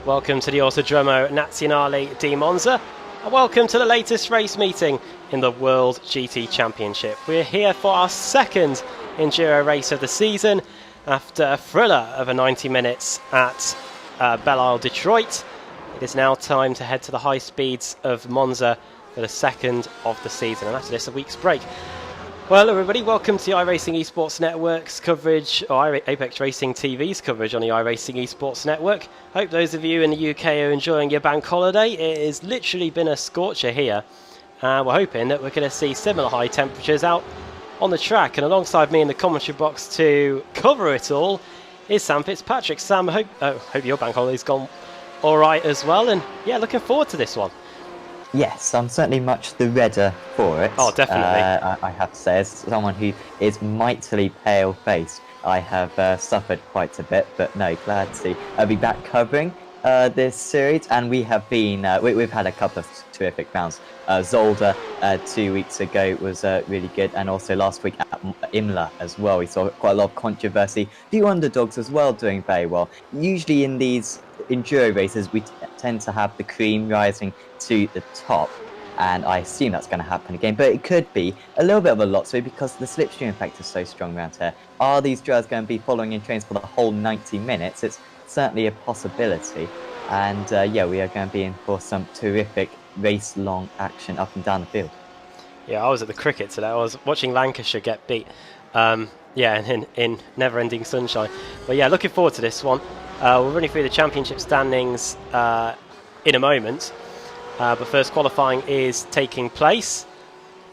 Welcome to the Autodromo Nazionale di Monza, and welcome to the latest race meeting in the World GT Championship. We're here for our second Enduro race of the season after a thriller of a 90 minutes at Belle Isle, Detroit. It is now time to head to the high speeds of Monza for the second of the season, and after this, a week's break. Well, everybody, welcome to the iRacing Esports Network's coverage, or Apex Racing TV's coverage on the iRacing Esports Network. Hope those of you in the UK are enjoying your bank holiday. It has literally been a scorcher here. We're hoping that we're going to see similar high temperatures out on the track. And alongside me in the commentary box to cover it all is Sam Fitzpatrick. Sam, I hope your bank holiday's gone all right as well. And yeah, looking forward to this one. Yes, I'm certainly much the redder for it. Oh, definitely. I have to say, as someone who is mightily pale-faced, I have suffered quite a bit, but no, glad to be back covering this series. And we have been, we've had a couple of terrific rounds. Zolder 2 weeks ago was really good, and also last week at Imola as well. We saw quite a lot of controversy. A few underdogs as well doing very well. Usually in these enduro races, we tend to have the cream rising to the top, and I assume that's going to happen again, but it could be a little bit of a lottery because the slipstream effect is so strong around here. Are these drivers going to be following in trains for the whole 90 minutes? It's certainly a possibility, and yeah, we are going to be in for some terrific race-long action up and down the field. Yeah, I was at the cricket today. I was watching Lancashire get beat. In never-ending sunshine. But yeah, looking forward to this one. We're running through the championship standings in a moment. But first, qualifying is taking place.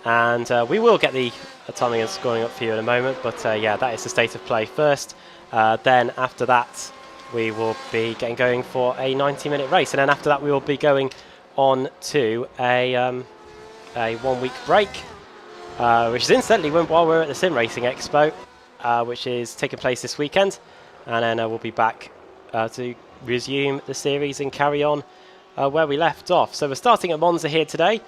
And we will get the timing and scoring up for you in a moment. But yeah, that is the state of play first. Then after that, we will be getting going for a 90-minute race. And then after that, we will be going on to a 1 week break. Which is incidentally while we're at the Sim Racing Expo, which is taking place this weekend. And then we'll be back to resume the series and carry on where we left off. So we're starting at Monza here today.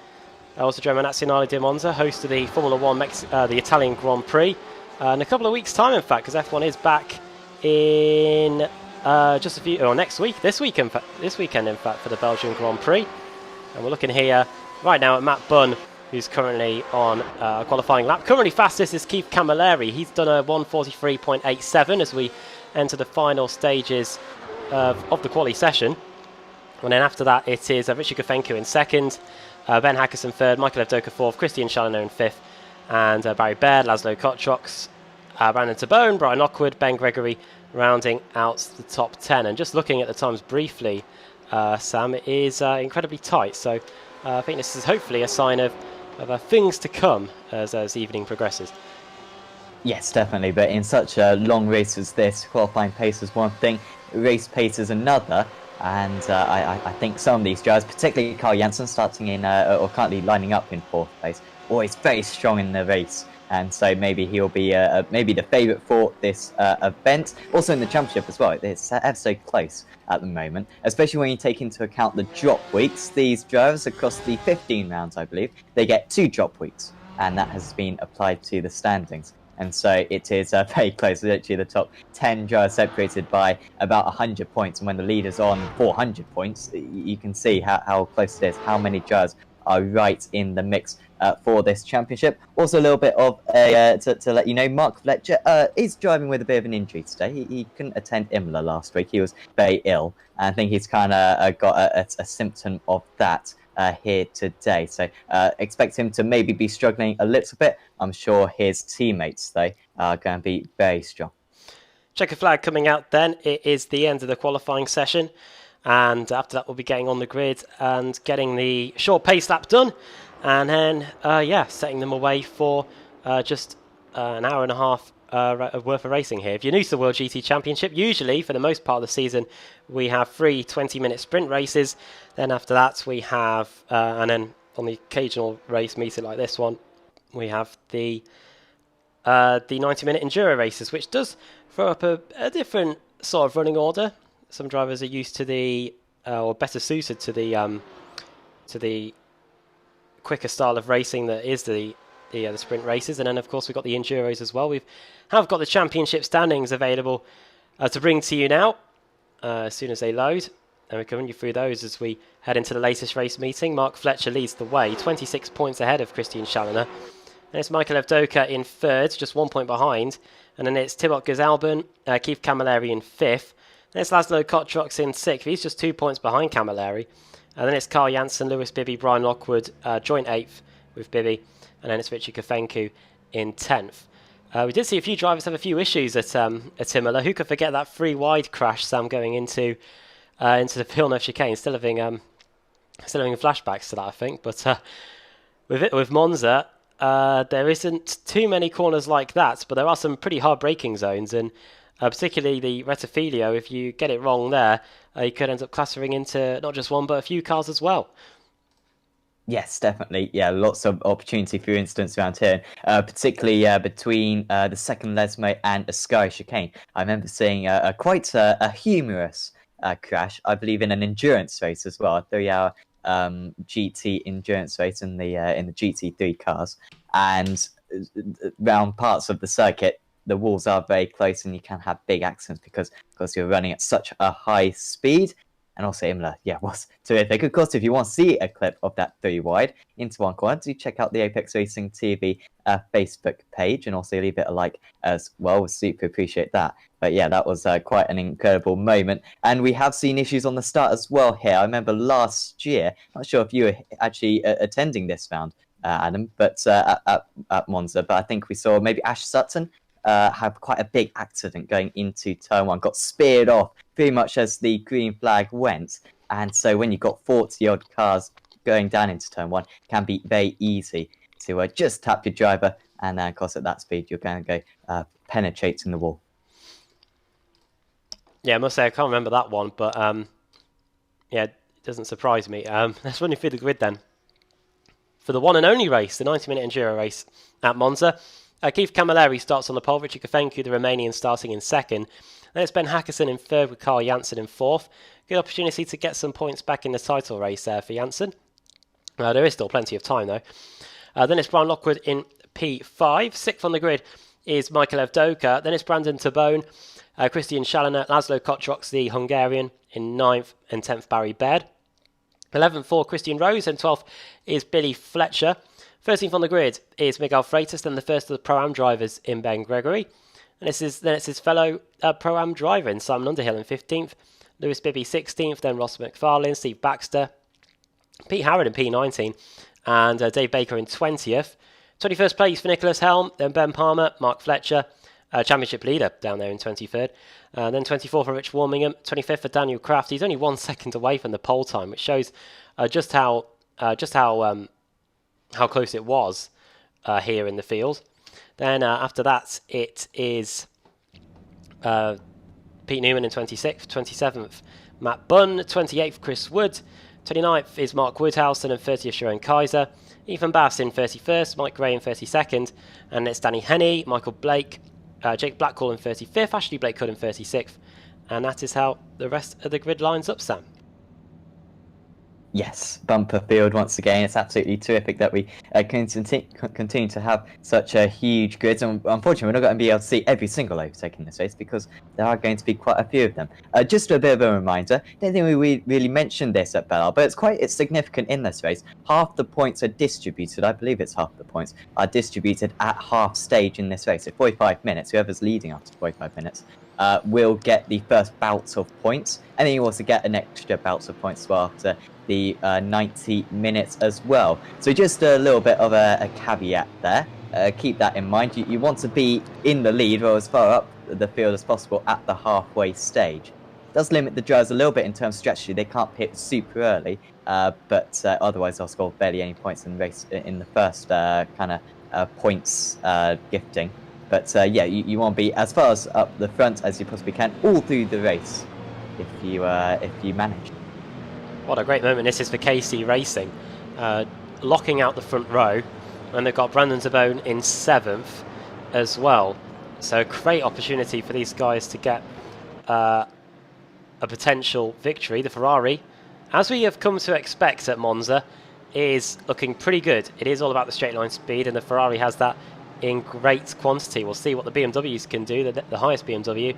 Autodromo Nazionale di Monza, host of the Formula 1 the Italian Grand Prix. In a couple of weeks' time, in fact, because F1 is back in next week, this weekend, in fact, for the Belgian Grand Prix. And we're looking here right now at Matt Bunn, who's currently on a qualifying lap. Currently fastest is Keith Camilleri. He's done a 1:43.87 as we enter the final stages of the quali session. And then after that, it is Richard Gofenko in second, Ben Hackerson third, Michael Evdoka fourth, Christian Challenor in fifth, and Barry Baird, Laszlo Kotrox, Brandon Tabone, Brian Lockwood, Ben Gregory rounding out the top 10. And just looking at the times briefly, Sam, it is incredibly tight. So I think this is hopefully a sign of things to come as the evening progresses. Yes, definitely, but in such a long race as this, qualifying pace is one thing, race pace is another, and I think some of these drivers, particularly Carl Janssen, starting in, or currently lining up in fourth place, always very strong in the race, and so maybe he'll be maybe the favourite for this event. Also in the championship as well, it's ever so close at the moment, especially when you take into account the drop weeks. These drivers across the 15 rounds, I believe, they get 2 drop weeks, and that has been applied to the standings. And so it is very close. Literally the top 10 drivers separated by about 100 points. And when the leader's on 400 points, you can see how close it is, how many drivers are right in the mix for this championship. Also a little bit of to let you know, Mark Fletcher is driving with a bit of an injury today. He couldn't attend Imola last week. He was very ill. And I think he's kind of got a symptom of that here today. So expect him to maybe be struggling a little bit. I'm sure his teammates, though, are going to be very strong. Checker flag coming out then. It is the end of the qualifying session. And after that, we'll be getting on the grid and getting the short pace lap done. And then, setting them away for just an hour and a half worth of racing here. If you're new to the World GT Championship, usually, for the most part of the season, we have 3 20-minute sprint races. Then after that, we have, and then on the occasional race meeting like this one, we have the 90-minute enduro races, which does throw up a different sort of running order. Some drivers are used to the, or better suited to the quicker style of racing that is the sprint races. And then, of course, we've got the enduros as well. We have got the championship standings available to bring to you now as soon as they load. And we can run you through those as we head into the latest race meeting. Mark Fletcher leads the way, 26 points ahead of Christian Challoner. Then it's Michael Evdoka in third, just 1 point behind. And then it's Thibaut Gazalban, Keith Camilleri in fifth. Then it's Laszlo Kotrox in sixth. He's just 2 points behind Camilleri. And then it's Carl Janssen, Lewis Bibby, Brian Lockwood, joint eighth with Bibby. And then it's Richard Kafenku in 10th. We did see a few drivers have a few issues at Imola. Who could forget that free wide crash, Sam, going into the Villeneuve chicane? Still having flashbacks to that, I think. But with Monza, there isn't too many corners like that, but there are some pretty hard braking zones, and particularly the Rettifilio. If you get it wrong there, you could end up clattering into not just one but a few cars as well. Yes, definitely. Yeah, lots of opportunity for instance around here, particularly between the second Lesmo and Ascari chicane. I remember seeing quite a humorous crash, I believe, in an endurance race as well, a 3-hour GT endurance race in the GT3 cars. And around parts of the circuit, the walls are very close, and you can have big accidents because you're running at such a high speed. And also Imola, was terrific. Of course, if you want to see a clip of that 3 wide into one corner, do check out the Apex Racing TV Facebook page, and also leave it a like as well. We'll super appreciate that. But yeah, that was quite an incredible moment. And we have seen issues on the start as well here. I remember last year, not sure if you were actually attending this round, Adam, but at Monza, but I think we saw maybe Ash Sutton have quite a big accident going into turn 1, got speared off pretty much as the green flag went. And so when you've got 40 odd cars going down into turn 1, it can be very easy to just tap your driver, and of course at that speed you're going to go penetrating the wall. Yeah, I must say I can't remember that one, but yeah, it doesn't surprise me. Let's run you through the grid then. For the one and only race, the 90-minute Enduro race at Monza, Keith Camilleri starts on the pole, Richard Kafenku, the Romanian, starting in second. Then it's Ben Hackerson in third with Carl Janssen in fourth. Good opportunity to get some points back in the title race there for Janssen. There is still plenty of time though. Then it's Brian Lockwood in P5. Sixth on the grid is Michael Evdoka. Then it's Brandon Tabone, Christian Challoner, Laszlo Kotrox, the Hungarian, in 9th, and 10th Barry Baird. 11th for Christian Rose, and 12th is Billy Fletcher. 13th on the grid is Miguel Freitas, then the first of the Pro-Am drivers in Ben Gregory. And it's his fellow Pro-Am driver in Simon Underhill in 15th. Lewis Bibby 16th, then Ross McFarlane, Steve Baxter, Pete Howard in P19, and Dave Baker in 20th. 21st place for Nicholas Helm, then Ben Palmer, Mark Fletcher, championship leader down there in 23rd. Then 24th for Rich Warmingham, 25th for Daniel Kraft. He's only 1 second away from the pole time, which shows just how close it was here in the field. Then after that, it is Pete Newman in 26th, 27th Matt Bunn, 28th Chris Wood, 29th is Mark Woodhouse, and 30th Sharon Kaiser. Ethan Bass in 31st, Mike Gray in 32nd, and it's Danny Henney, Michael Blake, Jake Blackwell in 35th, Ashley Blake Hood in 36th, and that is how the rest of the grid lines up, Sam. Yes, bumper field once again. It's absolutely terrific that we continue to have such a huge grid. And unfortunately, we're not going to be able to see every single overtake in this race because there are going to be quite a few of them. Just a bit of a reminder, I don't think we really mentioned this at Bell, but it's significant in this race. Half the points are distributed, I believe it's half the points, are distributed at half stage in this race. So 45 minutes, whoever's leading after 45 minutes, will get the first bouts of points. And then you also get an extra bouts of points as well after the 90 minutes as well. So just a little bit of a caveat there. Keep that in mind. You want to be in the lead or as far up the field as possible at the halfway stage. It does limit the drivers a little bit in terms of strategy. They can't pit super early, but otherwise they'll score barely any points in the race in the first points gifting. But yeah, you want to be as far as up the front as you possibly can all through the race if you manage. What a great moment this is for KC Racing, locking out the front row, and they've got Brandon Tabone in 7th as well. So a great opportunity for these guys to get a potential victory. The Ferrari, as we have come to expect at Monza, is looking pretty good. It is all about the straight line speed, and the Ferrari has that in great quantity. We'll see what the BMWs can do. The highest BMW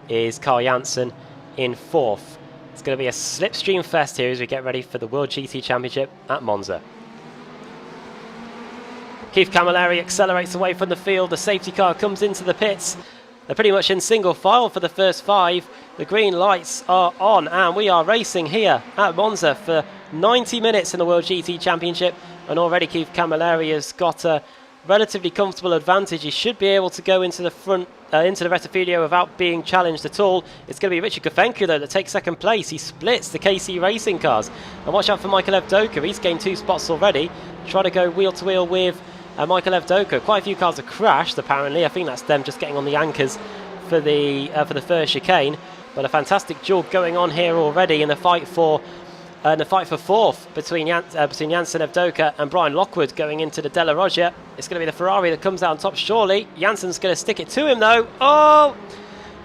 is Carl Janssen in 4th. It's going to be a slipstream fest here as we get ready for the World GT Championship at Monza. Keith Camilleri accelerates away from the field. The safety car comes into the pits. They're pretty much in single file for the first 5. The green lights are on and we are racing here at Monza for 90 minutes in the World GT Championship, and already Keith Camilleri has got a relatively comfortable advantage. He should be able to go into the front, into the Rettifilio without being challenged at all. It's going to be Richard Gofenko though that takes second place. He splits the KC Racing cars, and watch out for Michael Evdoka. He's gained 2 spots already. Try to go wheel to wheel with Michael Evdoka. Quite a few cars have crashed apparently. I think that's them just getting on the anchors for the first chicane. But a fantastic duel going on here already in the fight for fourth between Janssen, Evdoka and Brian Lockwood going into the Della Roggia. It's going to be the Ferrari that comes out on top surely. Janssen's going to stick it to him though. Oh!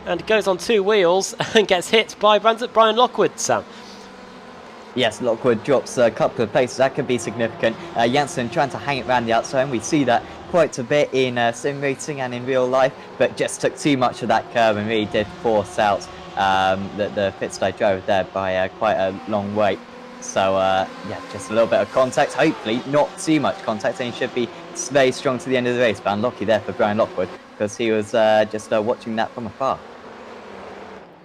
And goes on 2 wheels and gets hit by Brian Lockwood, Sam. Yes, Lockwood drops a couple of places. That could be significant. Janssen trying to hang it around the outside, and we see that quite a bit in sim racing and in real life, but just took too much of that curve and really did force out the pit-side driver there by quite a long way. So yeah, just a little bit of contact, hopefully not too much contact, and he should be very strong to the end of the race. But unlucky there for Brian Lockwood because he was just watching that from afar.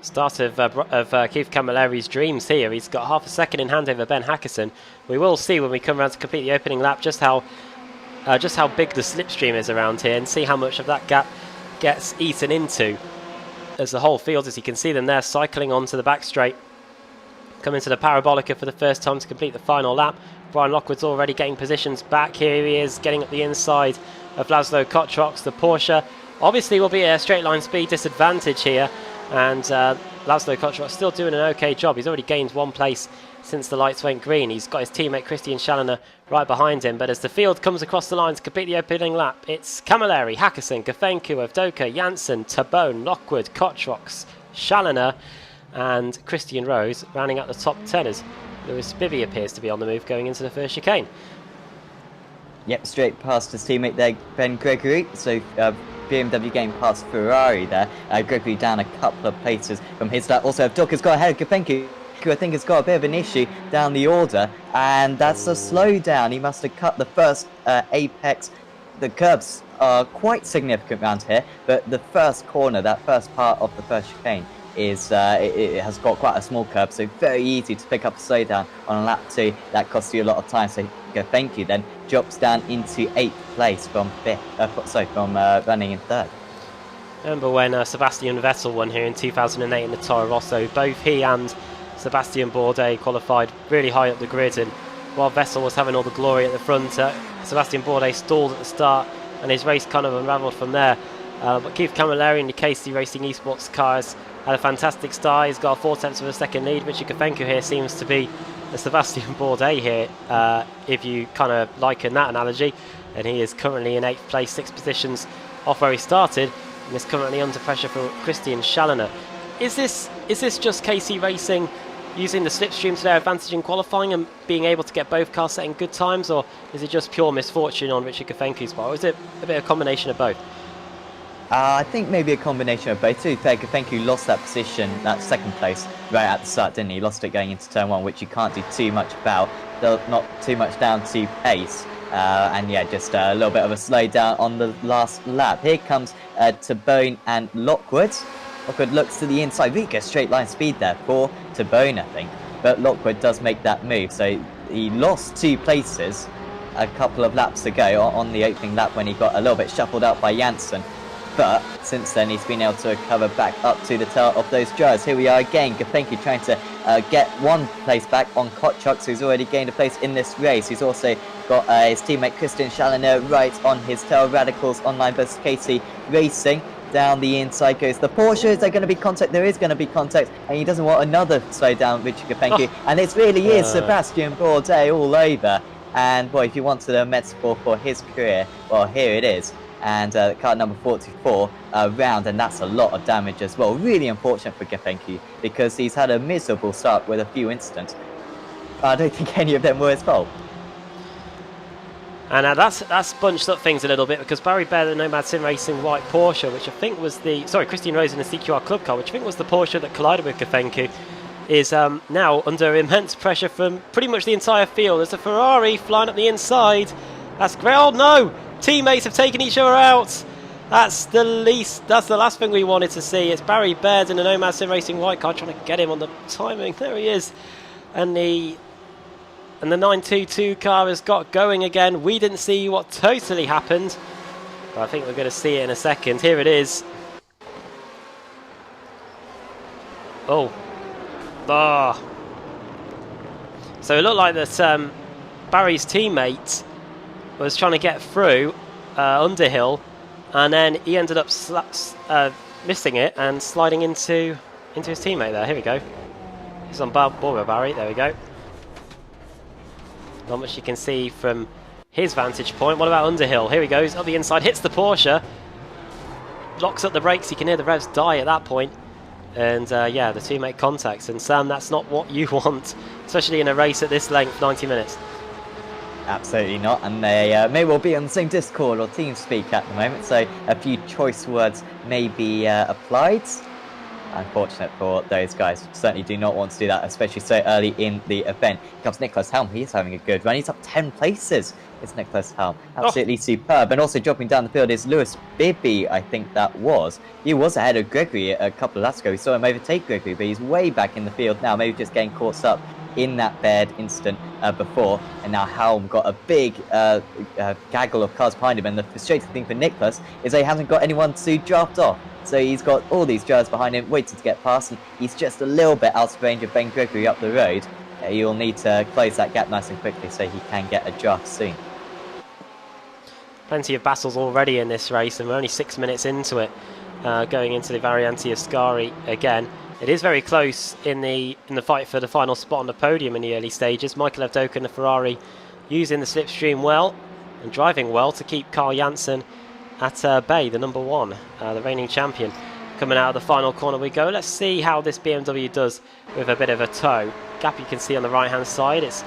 Start of Keith Camilleri's dreams here. He's got half a second in hand over Ben Hackerson. We will see when we come around to complete the opening lap just how big the slipstream is around here, and see how much of that gap gets eaten into as the whole field, as you can see them there cycling onto the back straight. Come into the Parabolica for the first time to complete the final lap. Brian Lockwood's already getting positions back. Here he is getting up the inside of Laszlo Kotrox. The Porsche obviously will be a straight line speed disadvantage here, and Laszlo Kotrox still doing an okay job. He's already gained 1 place since the lights went green. He's got his teammate Christian Schallner right behind him, but as the field comes across the line to complete the opening lap, it's Camilleri, Hackerson, Gofenko, Evdoka, Janssen, Tabone, Lockwood, Kotrox, Schallner and Christian Rose rounding out the top 10 as Lewis Bibby appears to be on the move going into the first chicane. Yep, straight past his teammate there, Ben Gregory. So BMW getting past Ferrari there. Gregory down a couple of places from his start. Also, Evdoka's got ahead of Gofenko, who I think has got a bit of an issue down the order, and that's a slowdown. He must have cut the first apex. The curbs are quite significant around here, but the first corner, that first part of the first chicane, is it has got quite a small curb, so very easy to pick up a slowdown on lap 2. That costs you a lot of time, so Gofenko then drops down into 8th place from running in 3rd. Remember when Sebastian Vettel won here in 2008 in the Toro Rosso? Both he and Sebastian Bourdais qualified really high up the grid, and while Vettel was having all the glory at the front, Sebastian Bourdais stalled at the start and his race kind of unravelled from there. But Keith Camilleri in the KC Racing Esports cars had a fantastic start. He's got a 4/10 of a second lead. Richard Gofenko here seems to be the Sebastian Bourdais here, if you kind of liken that analogy. And he is currently in 8th place, 6 positions off where he started, and is currently under pressure from Christian Schallner. Is this just KC Racing using the slipstream to their advantage in qualifying and being able to get both cars setting good times, or is it just pure misfortune on Richard Gofenko's part, or is it a bit of a combination of both? I think maybe a combination of both. To be fair, Gofenko lost that position, that 2nd place, right at the start, didn't he? Lost it going into turn 1, which you can't do too much about. Not too much down to pace. And yeah, just a little bit of a slowdown on the last lap. Here comes Tabone and Lockwood. Lockwood looks to the inside. Really good straight line speed there for Tabone, I think. But Lockwood does make that move. So he lost 2 places a couple of laps ago on the opening lap when he got a little bit shuffled out by Janssen. But since then, he's been able to recover back up to the tail of those drivers. Here we are again, Gofenko trying to get 1 place back on Kotrox, who's already gained a place in this race. He's also got his teammate Christian Schallner right on his tail. Radicals Online versus KC Racing. Down the inside goes the Porsche. Is there going to be contact? There is going to be contact, and he doesn't want another slowdown, Richard Gofenko. And it really is Sebastian Bourdais all over. And boy, if you wanted a metaphor for his career, well, here it is. And car number 44 round, and that's a lot of damage as well. Really unfortunate for Gofenko because he's had a miserable start with a few incidents. I don't think any of them were his fault. And that's bunched up things a little bit because Barry Bear, the Nomad Sim Racing white Porsche, which I think was Christian Rose in the CQR Club car, which I think was the Porsche that collided with Gofenko, is now under immense pressure from pretty much the entire field. There's a Ferrari flying up the inside. That's great. Oh no! Teammates have taken each other out. That's the last thing we wanted to see. It's Barry Baird in a Nomad Sim Racing white car trying to get him on the timing. There he is. And the 922 car has got going again. We didn't see what totally happened, but I think we're going to see it in a second. Here it is. Oh. Ah. So it looked like that Barry's teammate was trying to get through Underhill, and then he ended up missing it and sliding into his teammate there. Here we go. He's on board with Barry. There we go. Not much you can see from his vantage point. What about Underhill? Here he goes, up the inside, hits the Porsche, locks up the brakes. You can hear the revs die at that point. And yeah, the two make contacts. And Sam, that's not what you want, especially in a race at this length, 90 minutes. Absolutely not, and they may well be on the same Discord or TeamSpeak at the moment, so a few choice words may be applied. Unfortunate for those guys. Certainly do not want to do that, especially so early in the event. Here comes Nicholas Helm. He's having a good run. He's up 10 places. It's Nicholas Helm. Absolutely superb. And also dropping down the field is Lewis Bibby, I think that was. He was ahead of Gregory a couple of laps ago. We saw him overtake Gregory, but he's way back in the field now. Maybe just getting caught up in that Baird incident before. And now Helm got a big gaggle of cars behind him. And the frustrating thing for Nicholas is that he hasn't got anyone to draft off. So he's got all these drivers behind him waiting to get past, and he's just a little bit out of range of Ben Gregory up the road. He'll need to close that gap nice and quickly so he can get a draft soon. Plenty of battles already in this race, and we're only 6 minutes into it, going into the Variante Ascari again. It is very close in the fight for the final spot on the podium in the early stages. Michael Evdoka and the Ferrari using the slipstream well and driving well to keep Carl Janssen at bay, the number one, the reigning champion. Coming out of the final corner we go. Let's see how this BMW does with a bit of a tow. Gap you can see on the right hand side, it's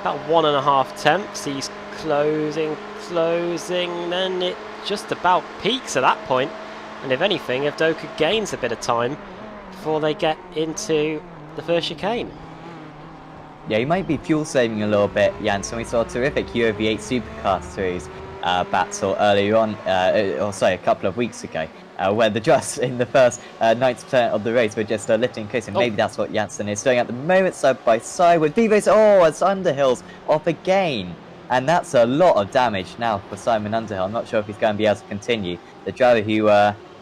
about 1.5 tenths. He's closing, then it just about peaks at that point, and if anything, Evdoka gains a bit of time before they get into the first chicane. Yeah, he might be fuel saving a little bit, Janssen. We saw a terrific Euro V8 Supercar Series battle earlier on, a couple of weeks ago, where the drivers in the first 90% of the race were just lifting and coasting. Maybe that's what Janssen is doing at the moment, side by side with Vivos. Oh, it's Underhill's off again. And that's a lot of damage now for Simon Underhill. I'm not sure if he's going to be able to continue. The driver who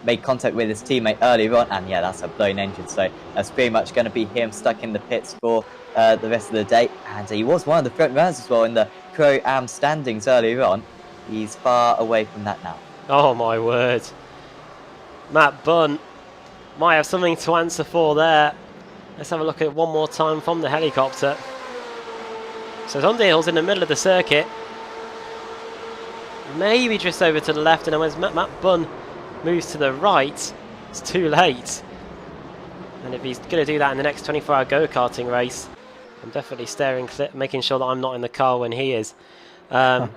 made contact with his teammate earlier on, and yeah, that's a blown engine. So that's pretty much going to be him stuck in the pits for the rest of the day. And he was one of the front runners as well in the Pro-Am standings earlier on. He's far away from that now. Oh my word. Matt Bunn might have something to answer for there. Let's have a look at it one more time from the helicopter. So Underhill's in the middle of the circuit. Maybe just over to the left, and then when Matt Bunn moves to the right, it's too late. And if he's going to do that in the next 24-hour go-karting race, I'm definitely staring clear, making sure that I'm not in the car when he is. So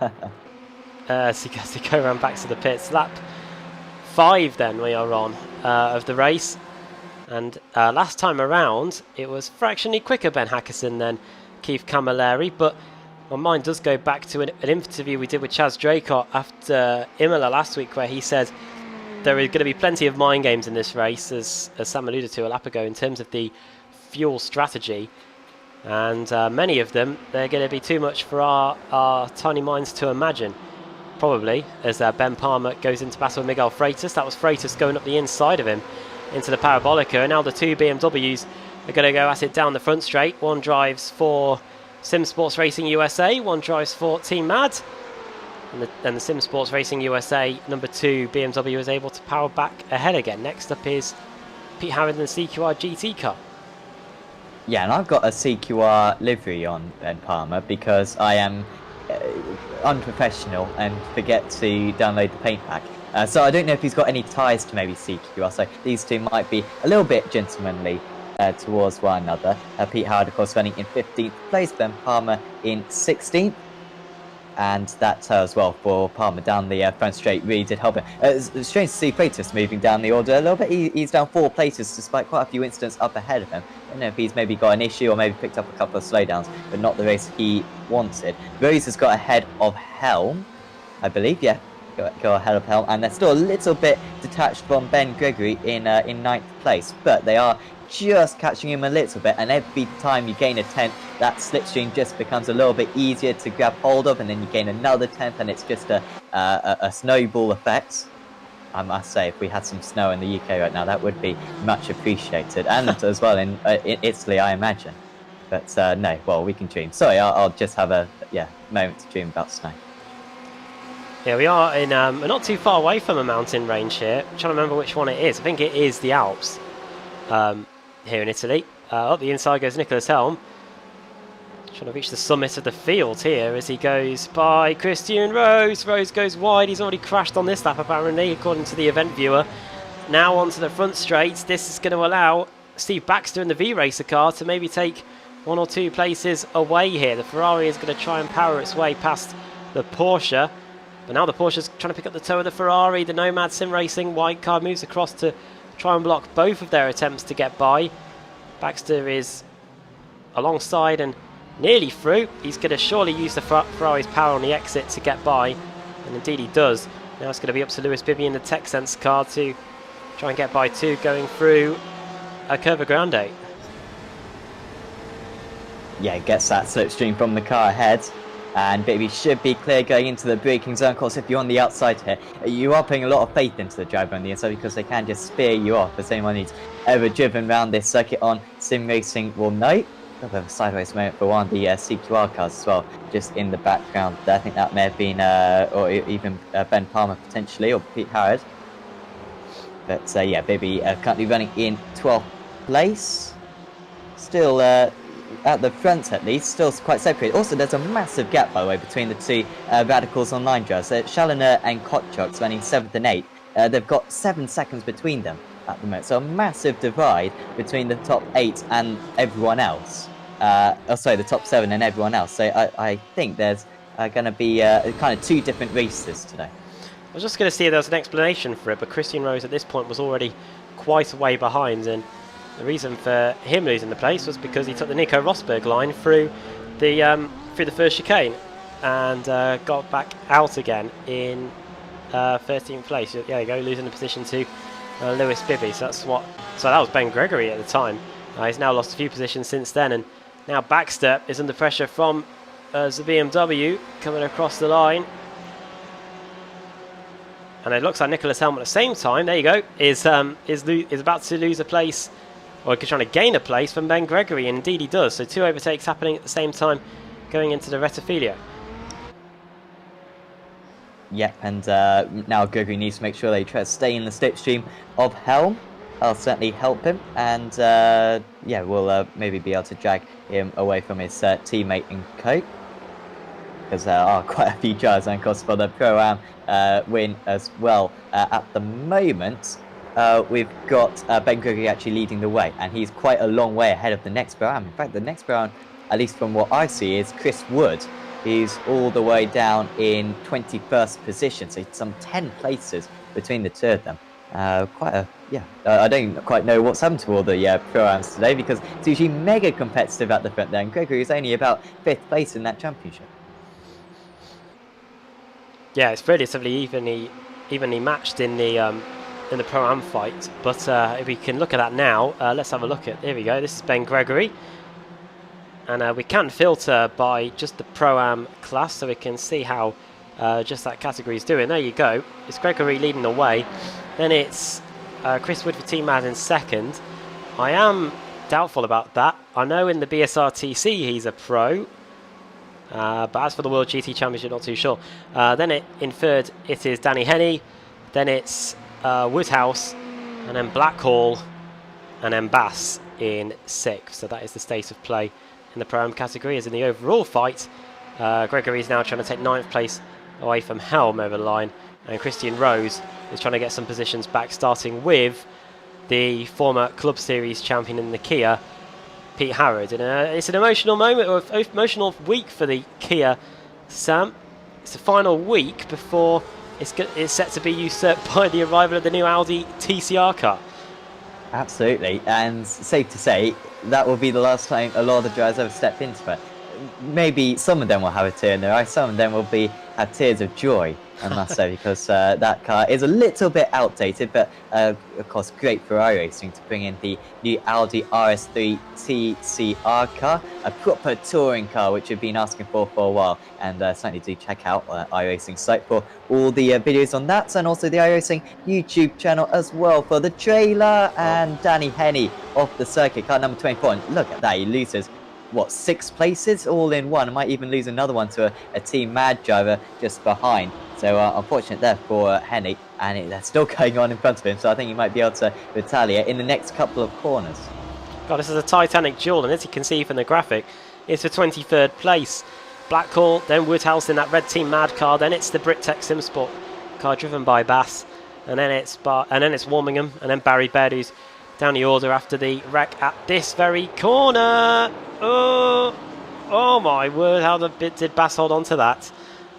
he has to go around back to the pits. Lap 5 then we are on of the race. And last time around, it was fractionally quicker Ben Hackerson than Keith Camilleri. But my mind does go back to an interview we did with Chaz Draycott after Imola last week, where he said there are going to be plenty of mind games in this race, as Sam alluded to a lap ago, in terms of the fuel strategy. And many of them, they're going to be too much for our tiny minds to imagine. Probably, as Ben Palmer goes into battle with Miguel Freitas. That was Freitas going up the inside of him into the Parabolica. And now the two BMWs are going to go at it down the front straight. One drives for Sim Sports Racing USA, one drives for Team Mad. And the Sim Sports Racing USA number 2 BMW is able to power back ahead again. Next up is Pete Harrington's CQR GT car. Yeah, and I've got a CQR livery on Ben Palmer because I am unprofessional and forget to download the paint pack. So I don't know if he's got any ties to maybe CQR, so these two might be a little bit gentlemanly towards one another. Pete Howard, of course, running in 15th place, Ben Palmer in 16th. and that as well for Palmer down the front straight really did help him. It's strange to see Freitas moving down the order a little bit. He's down 4 places despite quite a few incidents up ahead of him. I don't know if he's maybe got an issue or maybe picked up a couple of slowdowns, but not the race he wanted. Rose has got ahead of Helm, I believe, yeah. Go ahead of Helm, and they're still a little bit detached from Ben Gregory in 9th place, but they are just catching him a little bit, and every time you gain a 10th, that slipstream just becomes a little bit easier to grab hold of, and then you gain another 10th, and it's just a snowball effect. I must say, if we had some snow in the UK right now, that would be much appreciated, and as well in Italy, I imagine. But no, well, we can dream. Sorry, I'll just have a moment to dream about snow. Yeah, we are in we're not too far away from a mountain range here. I'm trying to remember which one it is. I think it is the Alps here in Italy. Up the inside goes Nicholas Helm. Trying to reach the summit of the field here as he goes by Christian Rose. Rose goes wide. He's already crashed on this lap apparently, according to the event viewer. Now onto the front straight. This is going to allow Steve Baxter in the V-Racer car to maybe take 1 or 2 places away here. The Ferrari is going to try and power its way past the Porsche. But now the Porsche's trying to pick up the toe of the Ferrari. The Nomad Sim Racing white car moves across to try and block both of their attempts to get by. Baxter is alongside and nearly through. He's going to surely use the Ferrari's power on the exit to get by. And indeed he does. Now it's going to be up to Lewis Bibby in the TechSense car to try and get by too, going through a Curva Grande. Yeah, gets that slipstream from the car ahead. And Bibby should be clear going into the braking zone. Of course, if you're on the outside here, you are putting a lot of faith into the driver on the inside because they can just spear you off. As anyone who's ever driven around this circuit on sim racing will know. A little bit of a sideways moment for one of the CQR cars as well, just in the background. I think that may have been, or even Ben Palmer potentially, or Pete Howard. But yeah, Bibby currently running in 12th place. Still at the front at least, still quite separated. Also, there's a massive gap, by the way, between the 2 Radicals Online drivers. Challoner and Kotchuk's running 7th and 8th. They've got 7 seconds between them at the moment. So a massive divide between the top 8 and everyone else. Sorry, the top 7 and everyone else. So I think there's going to be kind of 2 different races today. I was just going to see if there was an explanation for it, but Christian Rose at this point was already quite a way behind, and the reason for him losing the place was because he took the Nico Rosberg line through the first chicane and got back out again in 13th place. There you go, losing the position to Lewis Bibby. So that was Ben Gregory at the time. He's now lost a few positions since then, and now Baxter is under pressure from the BMW coming across the line. And it looks like Nicholas Helm at the same time, there you go, is about to lose a place, or trying to gain a place from Ben Gregory, and indeed he does. So 2 overtakes happening at the same time going into the Rettifilo. Yep, and now Gregory needs to make sure they try to stay in the slipstream of Helm. That'll certainly help him, and yeah, we'll maybe be able to drag him away from his teammate in Coke. Because there are quite a few drivers, and of course for the Pro-Am win as well. At the moment, we've got Ben Gregory actually leading the way, and he's quite a long way ahead of the next Pro-Am. In fact, the next Pro-Am, at least from what I see, is Chris Wood. He's all the way down in 21st position, so some 10 places between the 2 of them. I don't quite know what's happened to all the Pro-Ams today, because it's usually mega competitive at the front there, and Gregory is only about 5th place in that championship. Yeah, it's relatively evenly matched in the Pro-Am fight, but if we can look at that now, let's have a look at, here we go, this is Ben Gregory, and we can filter by just the Pro-Am class, so we can see how just that category is doing. There you go, it's Gregory leading the way, then it's Chris Wood for Team Mad in 2nd. I am doubtful about that. I know in the BSRTC he's a pro, but as for the World GT Championship, not too sure. Then in 3rd, it is Danny Henney. Then it's Woodhouse, and then Blackhall, and then Bass in 6th. So that is the state of play in the Pro-Am category. As in the overall fight, Gregory is now trying to take 9th place away from Helm over the line, and Christian Rose is trying to get some positions back, starting with the former Club Series champion in the Kia, Pete Howard. And it's an emotional moment, or emotional week for the Kia, Sam. it's the final week before it's set to be usurped by the arrival of the new Audi TCR car. Absolutely, and safe to say that will be the last time a lot of the drivers ever step into it. Maybe some of them will have a tear in their eye, some of them will have tears of joy, I must say, because that car is a little bit outdated, but of course great for iRacing to bring in the new Audi RS3 TCR car, a proper touring car which we've been asking for a while, and certainly do check out iRacing site for all the videos on that, and also the iRacing YouTube channel as well for the trailer. And Danny Henney off the circuit, car number 24, and look at that, he loses what, 6 places all in one. I might even lose another one to a Team Mad driver just behind. So unfortunate there for Henny, and that's still going on in front of him, so I think he might be able to retaliate in the next couple of corners. God, this is a titanic duel, and as you can see from the graphic, it's for 23rd place. Blackhall, then Woodhouse in that red Team Mad car, then it's the Brittech Simsport car driven by Bass, and then it's Warmingham, and then Barry Baird, who's down the order after the wreck at this very corner. Oh my word, how the bit did Bass hold on to that?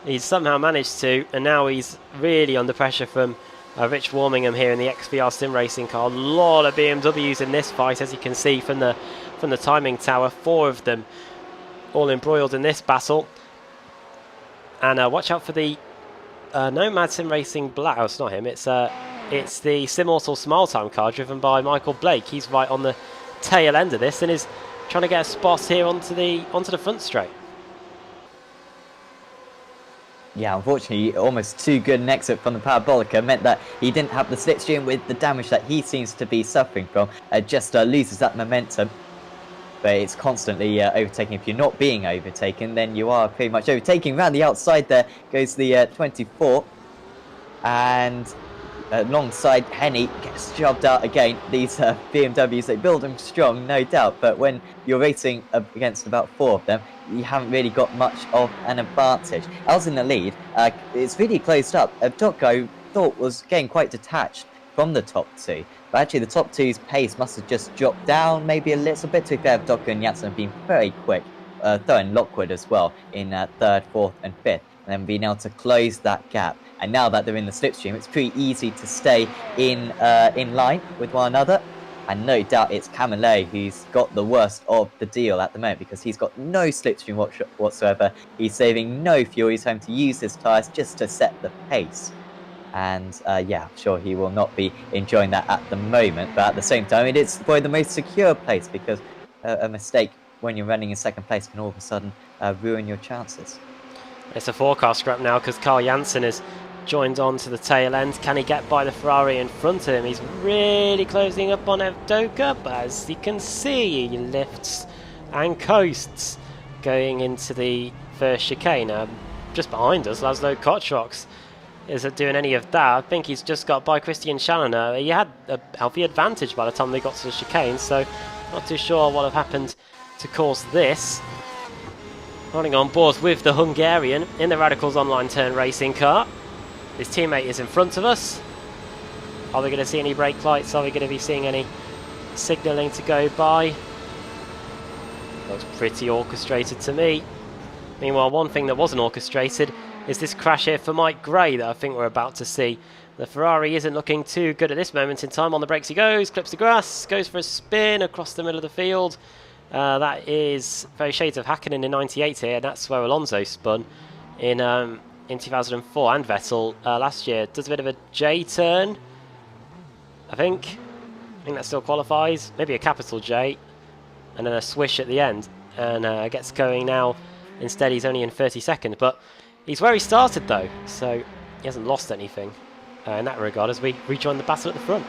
He's somehow managed to, and now he's really under pressure from Rich Warmingham here in the XVR Sim Racing car. A lot of BMWs in this fight, as you can see from the timing tower. 4 of them all embroiled in this battle. And watch out for the Nomad Sim Racing Black. Oh, it's not him. It's the Simmortal Smile Time car driven by Michael Blake. He's right on the tail end of this and is trying to get a spot here onto the front straight. Yeah, unfortunately, almost too good an exit from the Parabolica meant that he didn't have the slipstream with the damage that he seems to be suffering from. Just loses that momentum. But it's constantly overtaking. If you're not being overtaken, then you are pretty much overtaking. Around the outside there goes the 24. And alongside Henny gets jobbed out again. These BMWs, they build them strong, no doubt, but when you're racing against about 4 of them, you haven't really got much of an advantage. Al's in the lead. It's really closed up. Abdok, I thought, was getting quite detached from the top 2, but actually the top 2's pace must have just dropped down maybe a little bit. To be fair, Abdok and Janssen have been very quick, throwing Lockwood as well in 3rd, 4th and 5th, and then being able to close that gap. And now that they're in the slipstream, it's pretty easy to stay in line with one another. And no doubt it's Camille who's got the worst of the deal at the moment, because he's got no slipstream whatsoever. He's saving no fuel. He's having to use his tyres just to set the pace. And yeah, I'm sure he will not be enjoying that at the moment. But at the same time, it is probably the most secure place, because a mistake when you're running in 2nd place can all of a sudden ruin your chances. It's a forecast scrap now, because Carl Janssen has joined on to the tail end. Can he get by the Ferrari in front of him? He's really closing up on Evdoka, but as you can see, he lifts and coasts going into the first chicane. Just behind us, Laszlo Kotrox isn't doing any of that. I think he's just got by Christian Challoner. He had a healthy advantage by the time they got to the chicane, so not too sure what have happened to cause this. Running on board with the Hungarian in the Radicals Online Turn Racing car. His teammate is in front of us. Are we going to see any brake lights? Are we going to be seeing any signalling to go by? Looks pretty orchestrated to me. Meanwhile, one thing that wasn't orchestrated is this crash here for Mike Gray that I think we're about to see. The Ferrari isn't looking too good at this moment in time. On the brakes he goes, clips the grass, goes for a spin across the middle of the field. That is very shades of Hakkinen in 98 here, and that's where Alonso spun in 2004, and Vettel last year. Does a bit of a J turn, I think that still qualifies. Maybe a capital J, and then a swish at the end, and gets going now. Instead, he's only in 32nd, but he's where he started though, so he hasn't lost anything in that regard as we rejoin the battle at the front.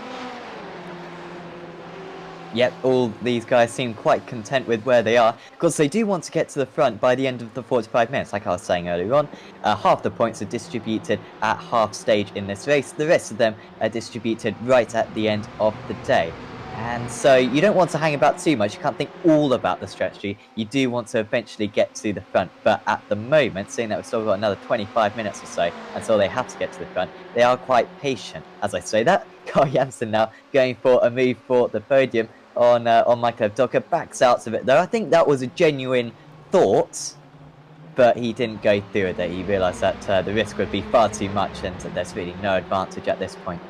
Yep, all these guys seem quite content with where they are, because they do want to get to the front by the end of the 45 minutes, like I was saying earlier on. Half the points are distributed at half stage in this race. The rest of them are distributed right at the end of the day. And so you don't want to hang about too much. You can't think all about the strategy. You do want to eventually get to the front. But at the moment, seeing that we've still got another 25 minutes or so until they have to get to the front, they are quite patient. As I say that, Carl Janssen now going for a move for the podium on Michael Evdoka. Backs out of it though. I think that was a genuine thought but he didn't go through with it. He realised that the risk would be far too much and that there's really no advantage at this point.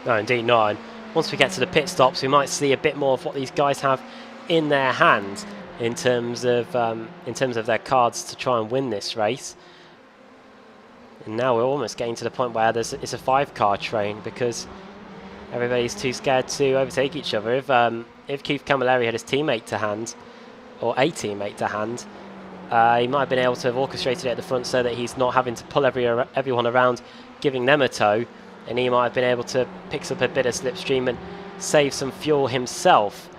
No, indeed not. And once we get to the pit stops, we might see a bit more of what these guys have in their hand in terms of their cards to try and win this race. And now we're almost getting to the point where it's a 5-car train because everybody's too scared to overtake each other. If Keith Camilleri had his teammate to hand, or a teammate to hand, he might have been able to have orchestrated it at the front so that he's not having to pull everyone around, giving them a tow, and he might have been able to pick up a bit of slipstream and save some fuel himself.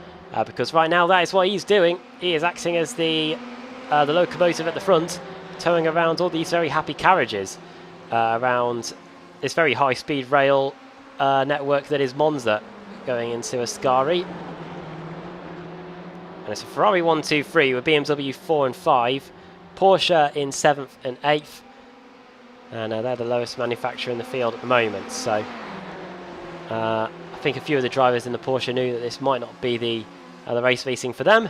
Because right now that is what he's doing. He is acting as the locomotive at the front, towing around all these very happy carriages around this very high-speed rail network that is Monza, going into Ascari. And it's a Ferrari 1, 2, 3 with BMW 4 and 5, Porsche in 7th and 8th, and they're the lowest manufacturer in the field at the moment. So I think a few of the drivers in the Porsche knew that this might not be the race racing for them,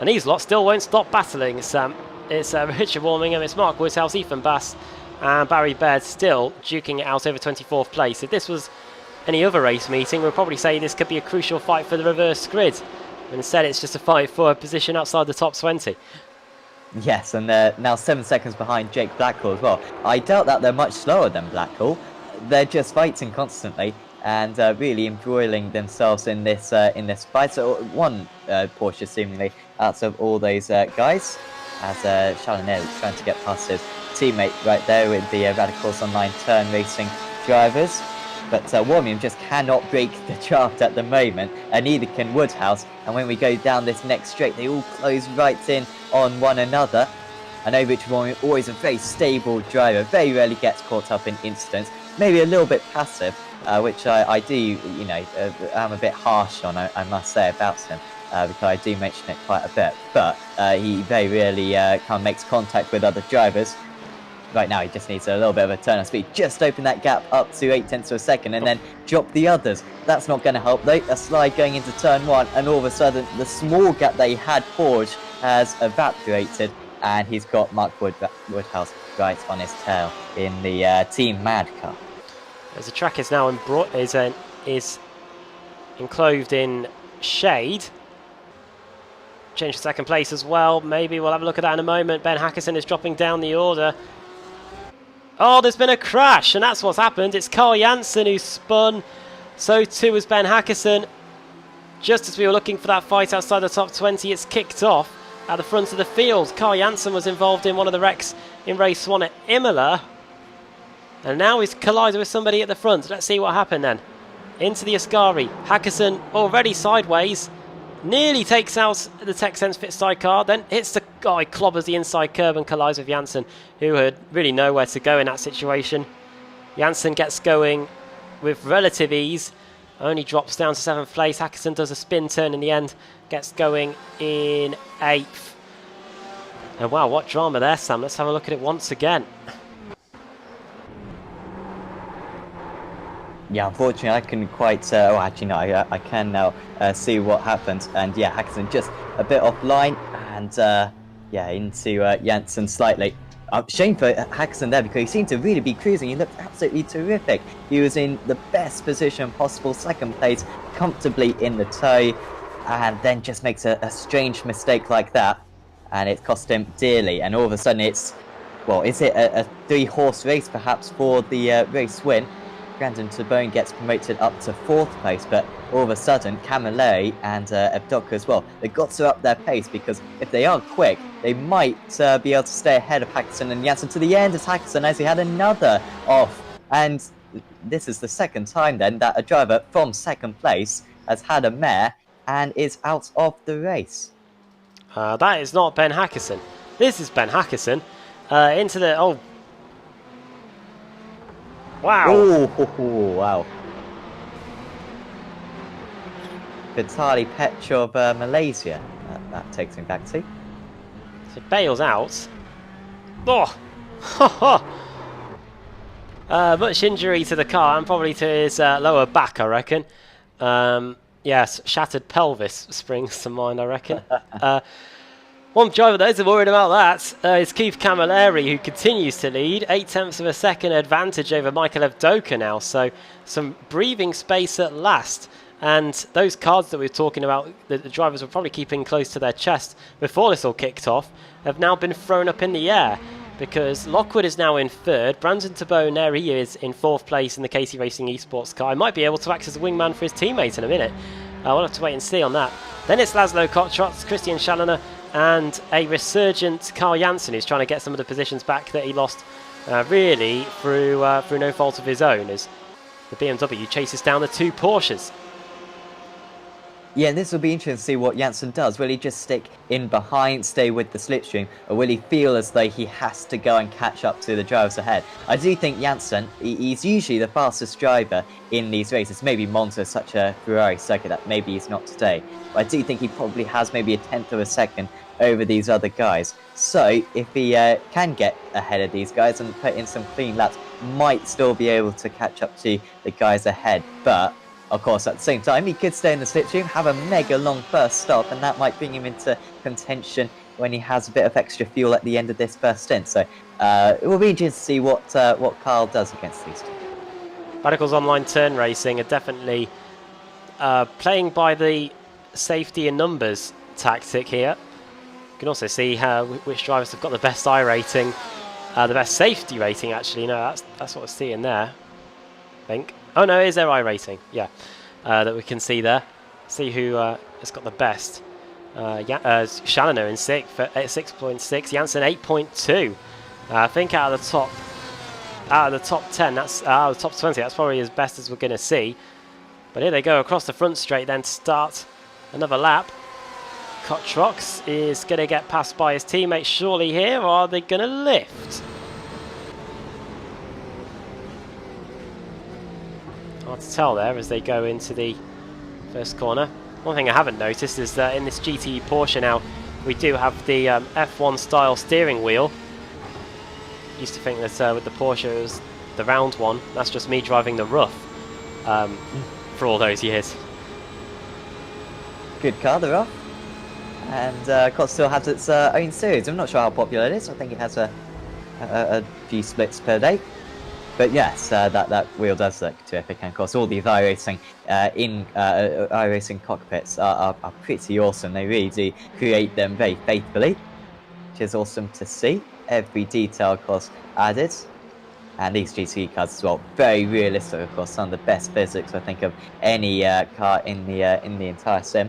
and these lots still won't stop battling. Sam, it's Richard Warmingham, it's Mark Woodhouse, Ethan Bass, and Barry Baird still duking it out over 24th place. If this was any other race meeting, we'd probably say this could be a crucial fight for the reverse grid. And instead, it's just a fight for a position outside the top 20. Yes, and they're now 7 seconds behind Jake Blackwell as well. I doubt that they're much slower than Blackwell. They're just fighting constantly and really embroiling themselves in this fight. So one Porsche seemingly out of all those guys, as Chalanet is trying to get past his teammate right there with the Radicals Online Turn Racing drivers. But Warmingham just cannot break the draft at the moment, and neither can Woodhouse. And when we go down this next straight, they all close right in on one another. I know Richard Warmingham, always a very stable driver, very rarely gets caught up in incidents, maybe a little bit passive, which I do, you know, I'm a bit harsh on, I must say, about him, because I do mention it quite a bit. But he very rarely kind of makes contact with other drivers. Right now, he just needs a little bit of a turn of speed. Just open that gap up to 0.8 of a second and then drop the others. That's not going to help though. A slide going into turn 1, and all of a sudden, the small gap that he had forged has evaporated, and he's got Mark Woodhouse right on his tail in the Team Mad car. As the track is now is enclosed in shade. Change to second place as well. Maybe we'll have a look at that in a moment. Ben Hackerson is dropping down the order. Oh, there's been a crash, and that's what's happened. It's Carl Janssen who spun. So too was Ben Hackerson. Just as we were looking for that fight outside the top 20, it's kicked off at the front of the field. Carl Janssen was involved in one of the wrecks in race 1 at Imola. And now he's collided with somebody at the front. Let's see what happened then. Into the Ascari. Hackerson already sideways. Nearly takes out the Texense Fit sidecar, then hits the guy, clobbers the inside curb and collides with Janssen, who had really nowhere to go in that situation. Janssen gets going with relative ease, only drops down to 7th place. Hackerson does a spin turn in the end, gets going in 8th. And wow, what drama there, Sam. Let's have a look at it once again. Yeah, unfortunately, I couldn't quite. Oh, actually, no, I can now see what happened. And yeah, Hackerson just a bit offline, and yeah, into Janssen slightly. Shame for Hackerson there, because he seemed to really be cruising. He looked absolutely terrific. He was in the best position possible, 2nd place, comfortably in the tow, and then just makes a strange mistake like that, and it cost him dearly. And all of a sudden, it's, well, is it a 3-horse race perhaps for the race win? Brandon Tabone gets promoted up to 4th place, but all of a sudden, Camilleri and Evdoka as well, they've got to up their pace, because if they are quick, they might be able to stay ahead of Hackerson and Janssen to the end, as Hackerson as he had another off. And this is the 2nd time then that a driver from 2nd place has had a mare and is out of the race. That is not Ben Hackerson. This is Ben Hackerson into the... Oh, wow. Oh, wow. Vitali Petrov, Malaysia. That takes me back to. So it bails out. Oh! Much injury to the car and probably to his lower back, I reckon. Yes, shattered pelvis springs to mind, I reckon. One driver that isn't worried about that is Keith Camilleri, who continues to lead. 0.8 of a second advantage over Michael Evdoka now. So some breathing space at last. And those cards that we were talking about, that the drivers were probably keeping close to their chest before this all kicked off, have now been thrown up in the air. Because Lockwood is now in third. Brandon Tabone, there he is in fourth place in the Casey Racing Esports car. He might be able to act as a wingman for his teammate in a minute. We'll have to wait and see on that. Then it's Laszlo Kotrots, Christian Challoner, and a resurgent Carl Janssen, who's trying to get some of the positions back that he lost really through no fault of his own, as the BMW chases down the two Porsches. Yeah, and this will be interesting to see what Janssen does. Will he just stick in behind, stay with the slipstream, or will he feel as though he has to go and catch up to the drivers ahead? I do think Janssen, he's usually the fastest driver in these races. Maybe Monza is such a Ferrari circuit that maybe he's not today. But I do think he probably has maybe a tenth of a second over these other guys. So if he can get ahead of these guys and put in some clean laps, might still be able to catch up to the guys ahead. But of course, at the same time, he could stay in the slipstream, have a mega long first stop, and that might bring him into contention when he has a bit of extra fuel at the end of this first stint. So it will be interesting to see what Carl does against these two. Radicals Online Turn Racing are definitely playing by the safety in numbers tactic here. You can also see which drivers have got the best I rating, the best safety rating actually. No, that's what we're seeing there, I think. Oh no, is there I rating? Yeah, that we can see there. See who has got the best. Challoner in 6.6, Janssen 8.2. I think out of the top 10, that's out of the top 20. That's probably as best as we're going to see. But here they go across the front straight, then to start another lap. Kotrox is going to get passed by his teammates surely here, or are they going to lift? Hard to tell there as they go into the first corner. One thing I haven't noticed is that in this GT Porsche now, we do have the F1 style steering wheel. Used to think that with the Porsche it was the round one. That's just me driving the rough for all those years. Good car, the rough. And COD still has its own series. I'm not sure how popular it is. I think it has a few splits per day. But yes, that wheel does look terrific, and of course all these iRacing iRacing cockpits are pretty awesome. They really do create them very faithfully, which is awesome to see. Every detail, of course, added, and these GT cars as well, very realistic. Of course, some of the best physics I think of any car in the entire sim.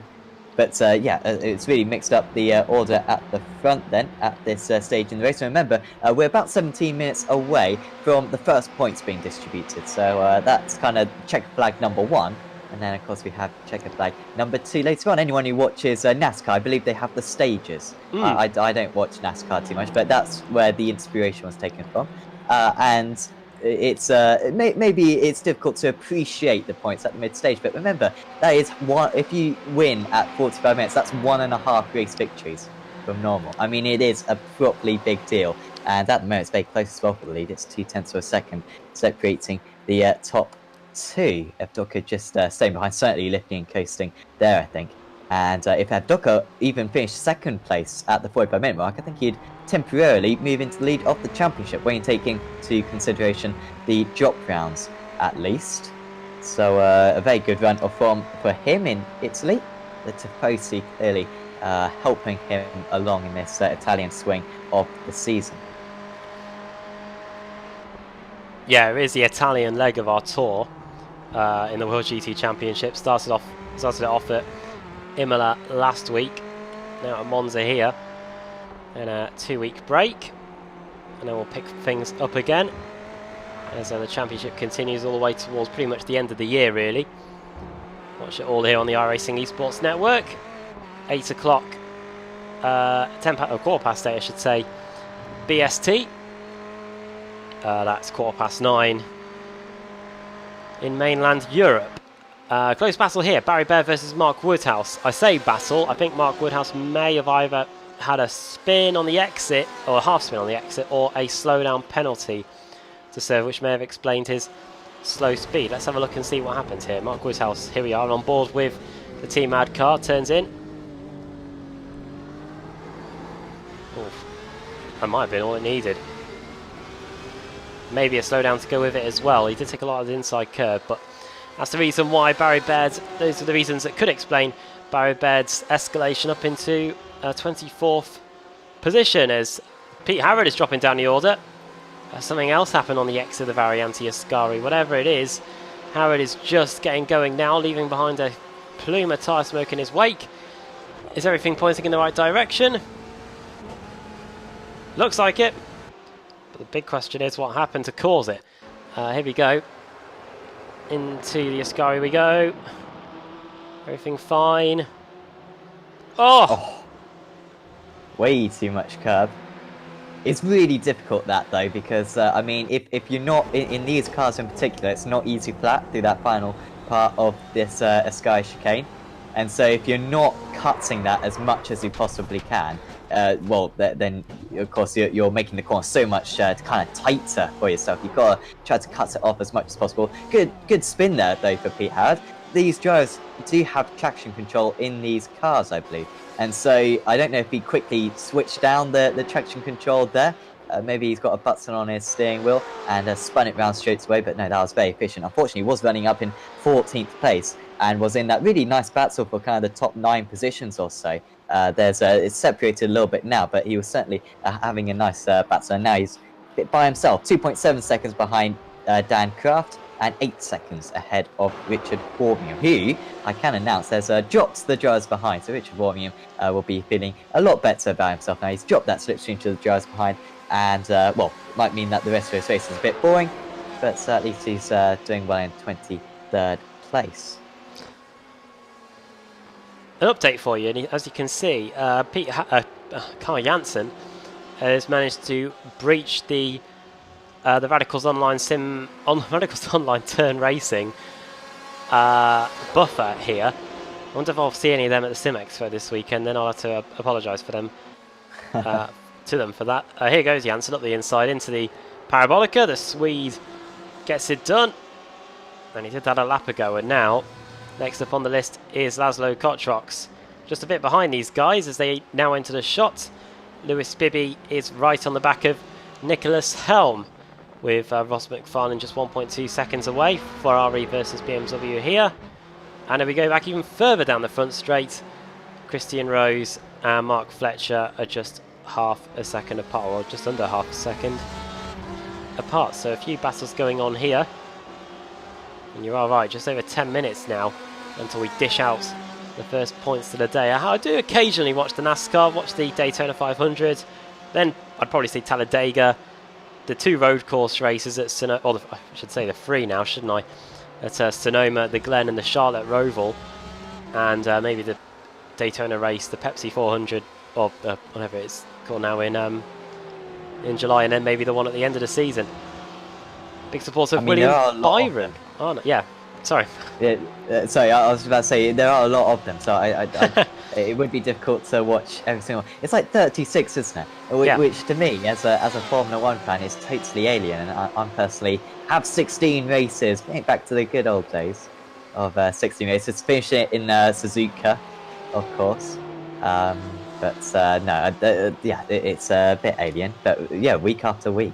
But yeah, it's really mixed up the order at the front then, at this stage in the race. And remember, we're about 17 minutes away from the first points being distributed. So that's kind of checker flag number 1. And then, of course, we have checker flag number 2 later on. Anyone who watches NASCAR, I believe they have the stages. I don't watch NASCAR too much, but that's where the inspiration was taken from. And it's maybe it's difficult to appreciate the points at the mid stage, but remember that is one. If you win at 45 minutes, that's 1.5 race victories from normal. I mean, it is a properly big deal, and at the moment it's very close as well for the lead. It's 0.2 of a second separating the top two. Evdoka just staying behind, certainly lifting and coasting there, I think. And if Evdoka even finished second place at the 45 minute mark, I think he'd temporarily move into the lead of the championship when you're taking into consideration the drop rounds at least. So a very good run of form for him in Italy. The Tifosi clearly helping him along in this Italian swing of the season. Yeah, it is the Italian leg of our tour in the World GT Championship. Started it off at Imola last week, now at Monza here. And a 2-week break, and then we'll pick things up again as the championship continues all the way towards pretty much the end of the year, really. Watch it all here on the iRacing Esports Network. 8 o'clock, 8:15, I should say, BST. That's 9:15 in mainland Europe. Close battle here, Barry Bear versus Mark Woodhouse. I say battle, I think Mark Woodhouse may have either had a spin on the exit, or a half spin on the exit, or a slowdown penalty to serve, which may have explained his slow speed. Let's have a look and see what happens here. Mark Woodhouse, here we are, on board with the Team Ad car, turns in. That might have been all it needed. Maybe a slowdown to go with it as well. He did take a lot of the inside curve, but that's the reason why Barry Baird's, those are the reasons that could explain Barry Baird's escalation up into 24th position as Pete Harrod is dropping down the order. Something else happened on the exit of the Variante Ascari. Whatever it is, Harrod is just getting going now, leaving behind a plume of tyre smoke in his wake. Is everything pointing in the right direction? Looks like it. But the big question is what happened to cause it. Here we go. Into the Ascari we go. Everything fine. Oh! Way too much curb. It's really difficult that though, because I mean, if you're not in these cars in particular, it's not easy flat through that final part of this Ascari chicane, and so if you're not cutting that as much as you possibly can, well, then of course you're making the corner so much kind of tighter for yourself. You've got to try to cut it off as much as possible. Good spin there though for Pete Harrod. These drivers do have traction control in these cars, I believe. And so I don't know if he quickly switched down the traction control there. Maybe he's got a button on his steering wheel and spun it round straight away. But no, that was very efficient. Unfortunately, he was running up in 14th place and was in that really nice battle for kind of the top 9 positions or so. It's separated a little bit now, but he was certainly having a nice battle. And now he's a bit by himself, 2.7 seconds behind Dan Kraft, and 8 seconds ahead of Richard Wormium, who I can announce has dropped the drivers behind. So Richard Wormium will be feeling a lot better about himself now. He's dropped that slipstream to the drivers behind, and well, might mean that the rest of his race is a bit boring, but at least he's doing well in 23rd place. An update for you, and as you can see, Carl Janssen has managed to breach the Radicals Online Radicals Online Turn Racing buffer here. I wonder if I'll see any of them at the Sim Expo this weekend. Then I'll have to apologise for them to them for that. Here goes Janssen up the inside into the Parabolica. The Swede gets it done, and he did that a lap ago. And now, next up on the list is Laszlo Kotrox, just a bit behind these guys as they now enter the shot. Lewis Bibby is right on the back of Nicholas Helm, with Ross McFarlane just 1.2 seconds away. Ferrari versus BMW here. And if we go back even further down the front straight, Christian Rose and Mark Fletcher are just half a second apart, or just under half a second apart. So a few battles going on here. And you're all right, just over 10 minutes now until we dish out the first points of the day. I do occasionally watch the NASCAR, watch the Daytona 500. Then I'd probably see Talladega, the 2 road course races at Sonoma, or I should say the 3 now, shouldn't I? At Sonoma, the Glen, and the Charlotte Roval, and maybe the Daytona race, the Pepsi 400, or whatever it's called now in July, and then maybe the one at the end of the season. Big supporter of William Byron. Oh no, yeah. Sorry. Yeah, sorry, I was about to say there are a lot of them, so it would be difficult to watch every single one. It's like 36, isn't it? Which to me, as a Formula 1 fan, is totally alien. And I personally have 16 races, back to the good old days of 16 races. Finished it in Suzuka, of course. But no, yeah, it's a bit alien. But yeah, week after week,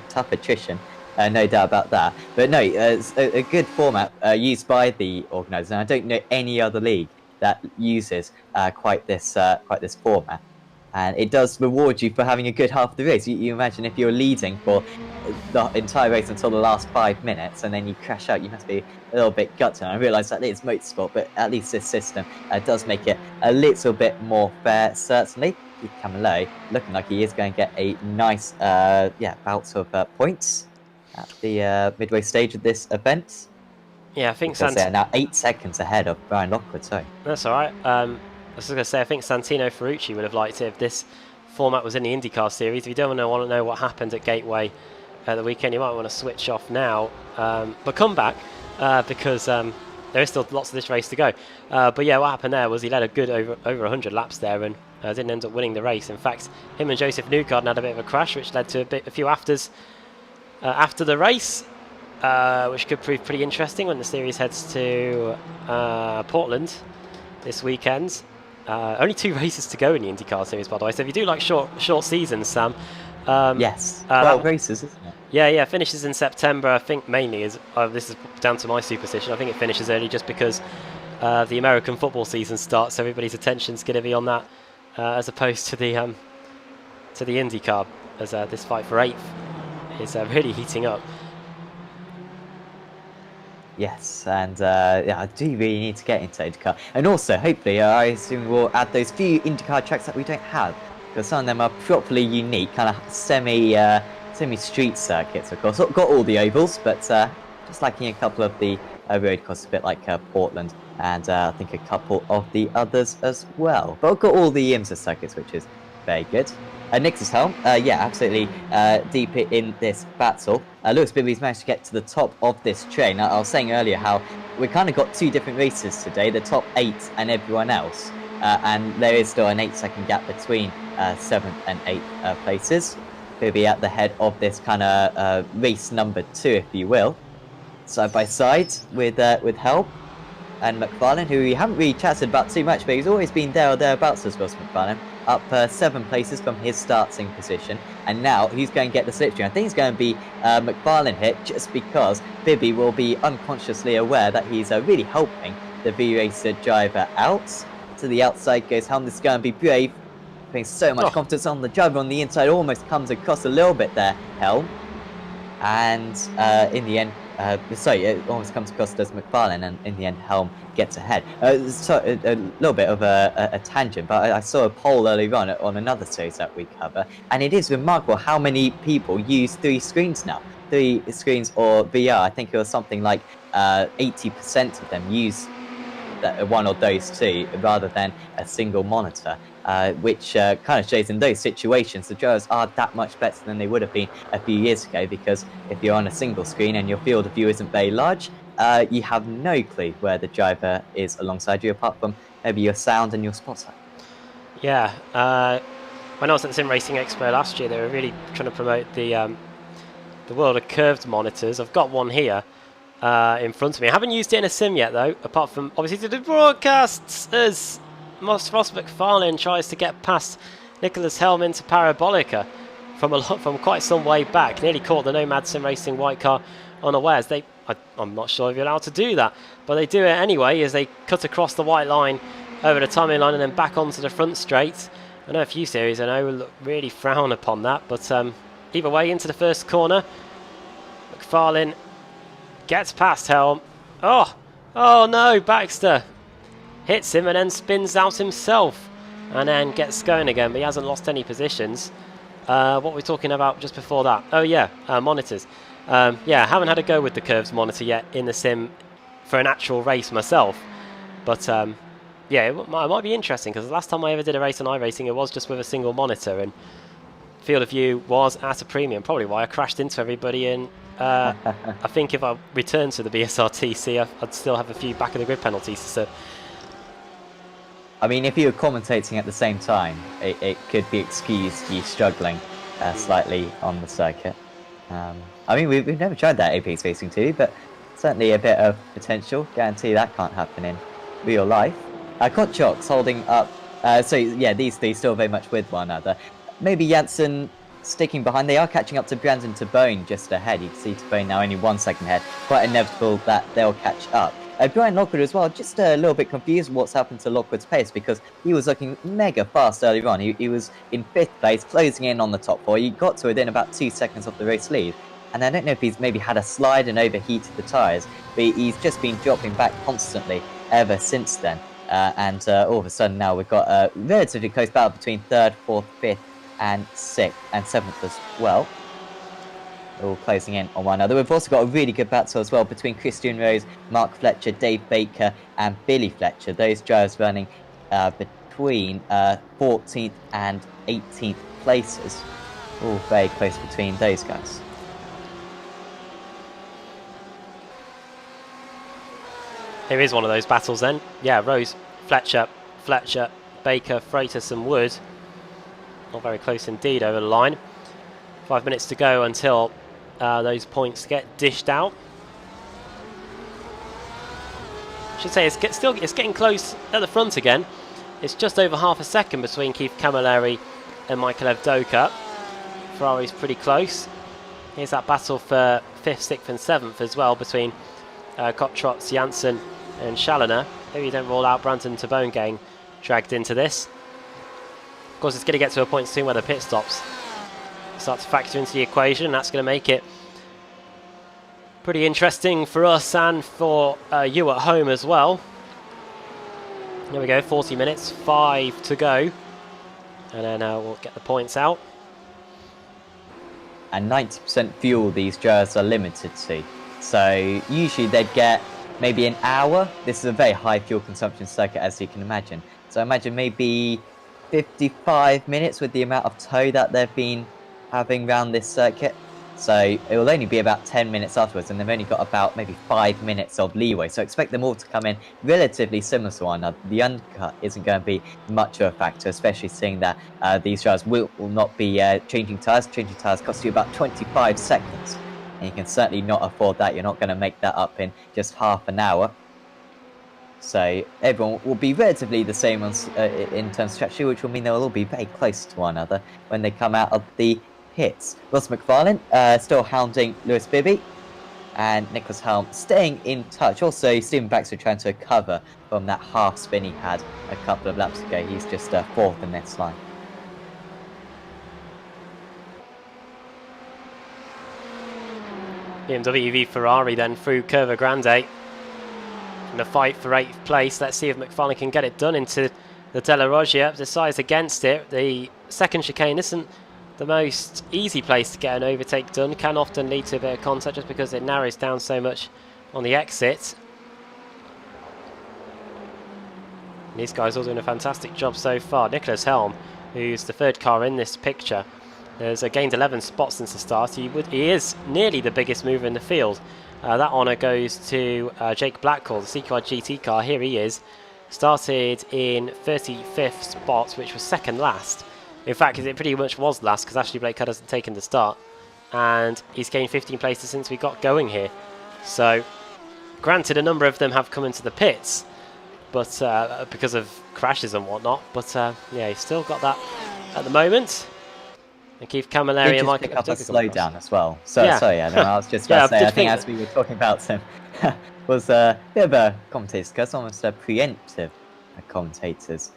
tough attrition. No doubt about that. But no, it's a good format used by the organisers, and I don't know any other league that uses quite this format. And it does reward you for having a good half of the race. You imagine if you're leading for the entire race until the last 5 minutes, and then you crash out, you must be a little bit gutted. I realise that it's motorsport, but at least this system does make it a little bit more fair, certainly. Camillo looking like he is going to get a nice bout of points at the midway stage of this event. Yeah, I think they're now 8 seconds ahead of Brian Lockwood. Sorry. That's all right. I was going to say, I think Santino Ferrucci would have liked it if this format was in the IndyCar series. If you don't want to know what happened at Gateway at the weekend, you might want to switch off now. But come back because there is still lots of this race to go. But yeah, what happened there was he led a good over 100 laps there and didn't end up winning the race. In fact, him and Joseph Newgarden had a bit of a crash, which led to a few afters after the race, which could prove pretty interesting when the series heads to Portland this weekend. Only 2 races to go in the IndyCar series, by the way. So if you do like short seasons, Sam. Yes, 12 races, isn't it? Yeah, finishes in September. I think mainly is this is down to my superstition. I think it finishes early just because the American football season starts. So everybody's attention's going to be on that, as opposed to the IndyCar, as this fight for 8th is really heating up. Yes, and yeah, I do really need to get into IndyCar. And also, hopefully, I assume we'll add those few IndyCar tracks that we don't have. Because some of them are properly unique, kind of semi-street circuits, of course. Not got all the ovals, but just liking a couple of the road courses, a bit like Portland, and I think a couple of the others as well. But I've got all the IMSA circuits, which is very good. Nix's helm, yeah, absolutely deep in this battle. Lewis Bibby's managed to get to the top of this train. I was saying earlier how we kind of got 2 different races today, the top 8 and everyone else. And there is still an 8-second gap between 7th and 8th places. Bibby at the head of this kind of race number 2, if you will. Side by side with Helm and McFarlane, who we haven't really chatted about too much, but he's always been there or thereabouts as well, McFarlane. Up 7 places from his starting position, and now he's going to get the slipstream. I think it's going to be McFarlane hit, just because Bibby will be unconsciously aware that he's really helping the V-Racer driver out. To the outside goes Helm. This is going to be brave, putting so much confidence on the driver on the inside. Almost comes across a little bit there, Helm. And in the end, it almost comes across as McFarlane, and in the end, Helm gets ahead. So a little bit of a tangent, but I saw a poll earlier on another series that we cover, and it is remarkable how many people use 3 screens now. 3 screens or VR. I think it was something like 80% of them use one of those 2 rather than a single monitor. Which kind of shows in those situations the drivers are that much better than they would have been a few years ago, because if you're on a single screen and your field of view isn't very large, you have no clue where the driver is alongside you, apart from maybe your sound and your spot sight. Yeah, when I was at the Sim Racing Expo last year, they were really trying to promote the world of curved monitors. I've got one here in front of me. I haven't used it in a sim yet, though, apart from obviously the broadcasts as Ross McFarlane tries to get past Nicholas Helm into Parabolica from quite some way back. Nearly caught the Nomad Sim Racing white car unawares. I'm not sure if you're allowed to do that, but they do it anyway as they cut across the white line over the timing line and then back onto the front straight. I know a few series I know will really frown upon that, but either way, into the first corner. McFarlane gets past Helm. Oh no, Baxter hits him and then spins out himself and then gets going again, but he hasn't lost any positions. What were we talking about just before that? Oh yeah, monitors. Yeah, haven't had a go with the curves monitor yet in the sim for an actual race myself, but yeah, it might be interesting, because the last time I ever did a race on iRacing, it was just with a single monitor, and field of view was at a premium, probably why I crashed into everybody. And I think if I returned to the BSRTC, I'd still have a few back of the grid penalties. So I mean, if you were commentating at the same time, it could be excused you struggling slightly on the circuit. I mean, we've never tried that Apex Racing 2, but certainly a bit of potential. Guarantee that can't happen in real life. Kotchok's holding up. So yeah, these 3 still very much with one another. Maybe Janssen sticking behind. They are catching up to Brandon Tabone just ahead. You can see Tabone now only 1 second ahead. Quite inevitable that they'll catch up. Brian Lockwood as well, just a little bit confused what's happened to Lockwood's pace, because he was looking mega fast earlier on. He was in 5th place, closing in on the top 4. He got to within about 2 seconds of the race lead. And I don't know if he's maybe had a slide and overheated the tyres, but he's just been dropping back constantly ever since then. And all of a sudden now we've got a relatively close battle between 3rd, 4th, 5th and 6th and 7th as well. All closing in on one another. We've also got a really good battle as well between Christian Rose, Mark Fletcher, Dave Baker and Billy Fletcher. Those drivers running between 14th and 18th places. All very close between those guys. here is one of those battles then. Yeah, Rose, Fletcher, Baker, Freitas and Wood. Not very close indeed over the line. 5 minutes to go until those points get dished out. I should say it's getting close at the front again. It's just over half a second between Keith Camilleri and Michael Evdoka. Ferrari's pretty close. Here's that battle for 5th, 6th and 7th as well between Kottrotz, Janssen and Challoner. Maybe you don't rule out Brandon Tabone getting dragged into this. Of course, it's going to get to a point soon where the pit stops start to factor into the equation. That's going to make it pretty interesting for us and for you at home as well. There we go, 40 minutes, 5 to go. And then we'll get the points out. And 90% fuel these drivers are limited to. So usually they'd get maybe an hour. This is a very high fuel consumption circuit, as you can imagine. So imagine maybe 55 minutes with the amount of tow that they've been having around this circuit. So it will only be about 10 minutes afterwards, and they've only got about maybe 5 minutes of leeway. So expect them all to come in relatively similar to one another. The undercut isn't going to be much of a factor, especially seeing that these drivers will not be changing tyres. Changing tyres costs you about 25 seconds. And you can certainly not afford that. You're not going to make that up in just half an hour. So everyone will be relatively the same in terms of strategy, which will mean they'll all be very close to one another when they come out of the pits. Ross McFarlane still hounding Lewis Bibby, and Nicholas Helm staying in touch. Also, Stephen Baxter trying to recover from that half spin he had a couple of laps ago. He's just 4th in this line. BMW v Ferrari then through Curva Grande in a fight for 8th place. Let's see if McFarlane can get it done into the Della Roggia. Decides against it. The second chicane isn't the most easy place to get an overtake done. Can often lead to a bit of contact just because it narrows down so much on the exit. And these guys all doing a fantastic job so far. Nicholas Helm, who's the 3rd car in this picture, has gained 11 spots since the start. He is nearly the biggest mover in the field. That honour goes to Jake Blackwell, the CQI GT car. Here he is. Started in 35th spot, which was 2nd last. In fact, it pretty much was last because Ashley Blake hasn't taken the start. And he's gained 15 places since we got going here. So, granted, a number of them have come into the pits, but because of crashes and whatnot. But yeah, he's still got that at the moment. And Keith Camilleri and Michael pick up a slowdown as well. So yeah. Sorry, Adam, I was just about to say, I think as we were talking about him, was a bit of a commentator's curse, almost a preemptive commentator's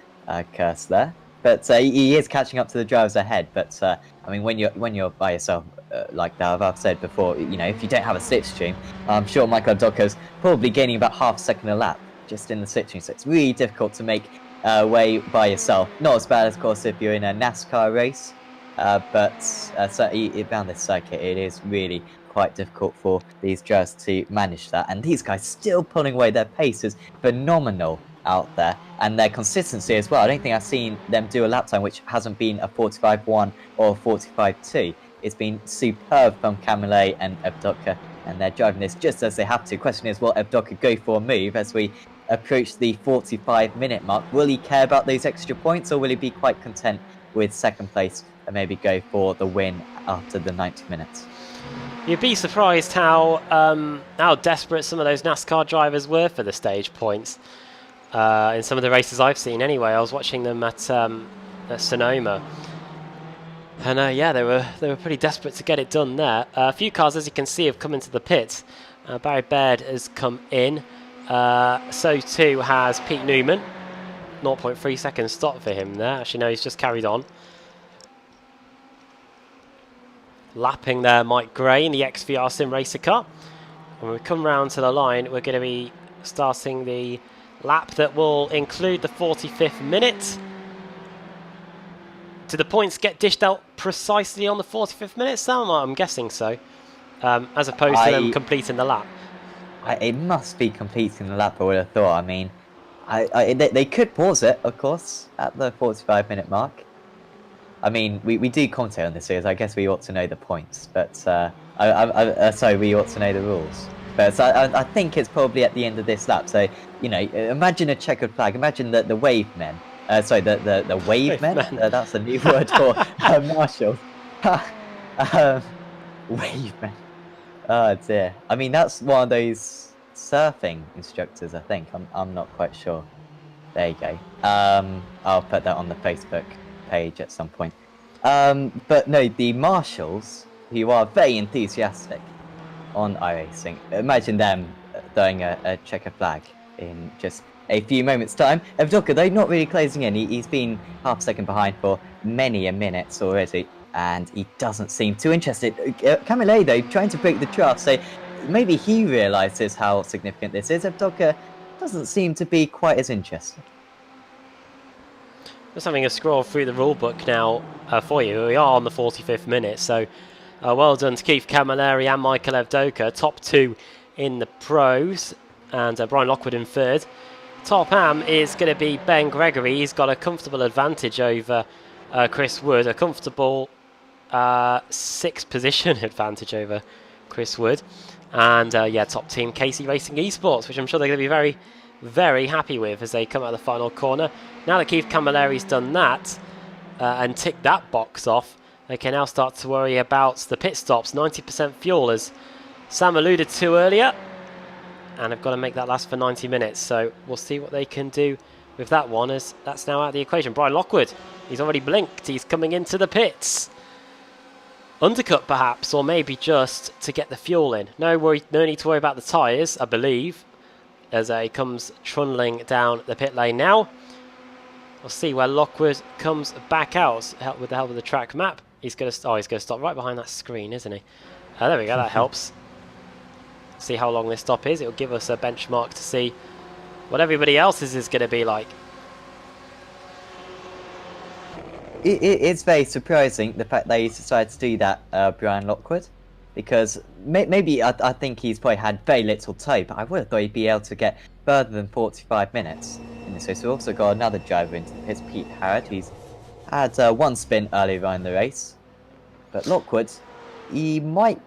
curse there. But he is catching up to the drivers ahead. But I mean, when you're by yourself like that, I've said before, you know, if you don't have a slipstream, I'm sure Michael Evdoka's probably gaining about half a second a lap just in the slipstream. So it's really difficult to make way by yourself. Not as bad, of course, if you're in a NASCAR race. But certainly around this circuit, it is really quite difficult for these drivers to manage that. And these guys still pulling away. Their pace is phenomenal out there, and their consistency as well. I don't think I've seen them do a lap time which hasn't been a 45.1 or a 45.2. It's been superb from Camilleri and Evdoka, and they're driving this just as they have to. Question is, will Evdoka go for a move as we approach the 45-minute mark? Will he care about those extra points, or will he be quite content with 2nd place and maybe go for the win after the 90 minutes? You'd be surprised how desperate some of those NASCAR drivers were for the stage points. In some of the races I've seen anyway. I was watching them at Sonoma. And yeah, they were pretty desperate to get it done there. A few cars, as you can see, have come into the pits. Barry Baird has come in. So too has Pete Newman. 0.3 seconds stop for him there. Actually, no, he's just carried on. Lapping there, Mike Gray in the XVR Sim Racer car. When we come round to the line, we're going to be starting the lap that will include the 45th minute. Do the points get dished out precisely on the 45th minute, Sam? I'm guessing so. As opposed to them completing the lap. It must be completing the lap, I would have thought. I mean, they could pause it, of course, at the 45-minute mark. I mean, we do commentate on this series. I guess we ought to know the points, but sorry, we ought to know the rules. But I think it's probably at the end of this lap. So, you know, imagine a checkered flag. Imagine the wave men. Sorry, the wave men. That's a new word for marshals. Wave men. Oh dear. I mean, that's one of those surfing instructors. I think I'm not quite sure. There you go. I'll put that on the Facebook page at some point. But no, the marshals, who are very enthusiastic on iRacing, imagine them throwing a checker flag in just a few moments' time. Evdoka, though, not really closing in. He's been half a second behind for many a minutes already, and he doesn't seem too interested. Camille, though, trying to break the draft, so maybe he realises how significant this is. Evdoka doesn't seem to be quite as interested. Just having a scroll through the rule book now for you. We are on the 45th minute, so well done to Keith Camilleri and Michael Evdoka, top two in the pros, and Brian Lockwood in third. Top am is going to be Ben Gregory. He's got a comfortable advantage over Chris Wood, a comfortable sixth position advantage over Chris Wood. And yeah, top team Casey Racing Esports, which I'm sure they're going to be very, very happy with as they come out of the final corner. Now that Keith Camilleri's done that and ticked that box off, they can now start to worry about the pit stops. 90% fuel, as Sam alluded to earlier, and have got to make that last for 90 minutes. So we'll see what they can do with that one, as that's now out of the equation. Brian Lockwood, he's already blinked. He's coming into the pits. Undercut perhaps, or maybe just to get the fuel in. No need to worry about the tyres, I believe, as he comes trundling down the pit lane now. We'll see where Lockwood comes back out with the help of the track map. He's going to stop right behind that screen, isn't he? There we go, that helps. See how long this stop is. It'll give us a benchmark to see what everybody else's is going to be like. It's very surprising, the fact that he decided to do that, Brian Lockwood, because maybe I think he's probably had very little toe, but I would have thought he'd be able to get further than 45 minutes in this race. We've also got another driver into the pits, Pete Harrod, who's had one spin earlier on in the race. But Lockwood, he might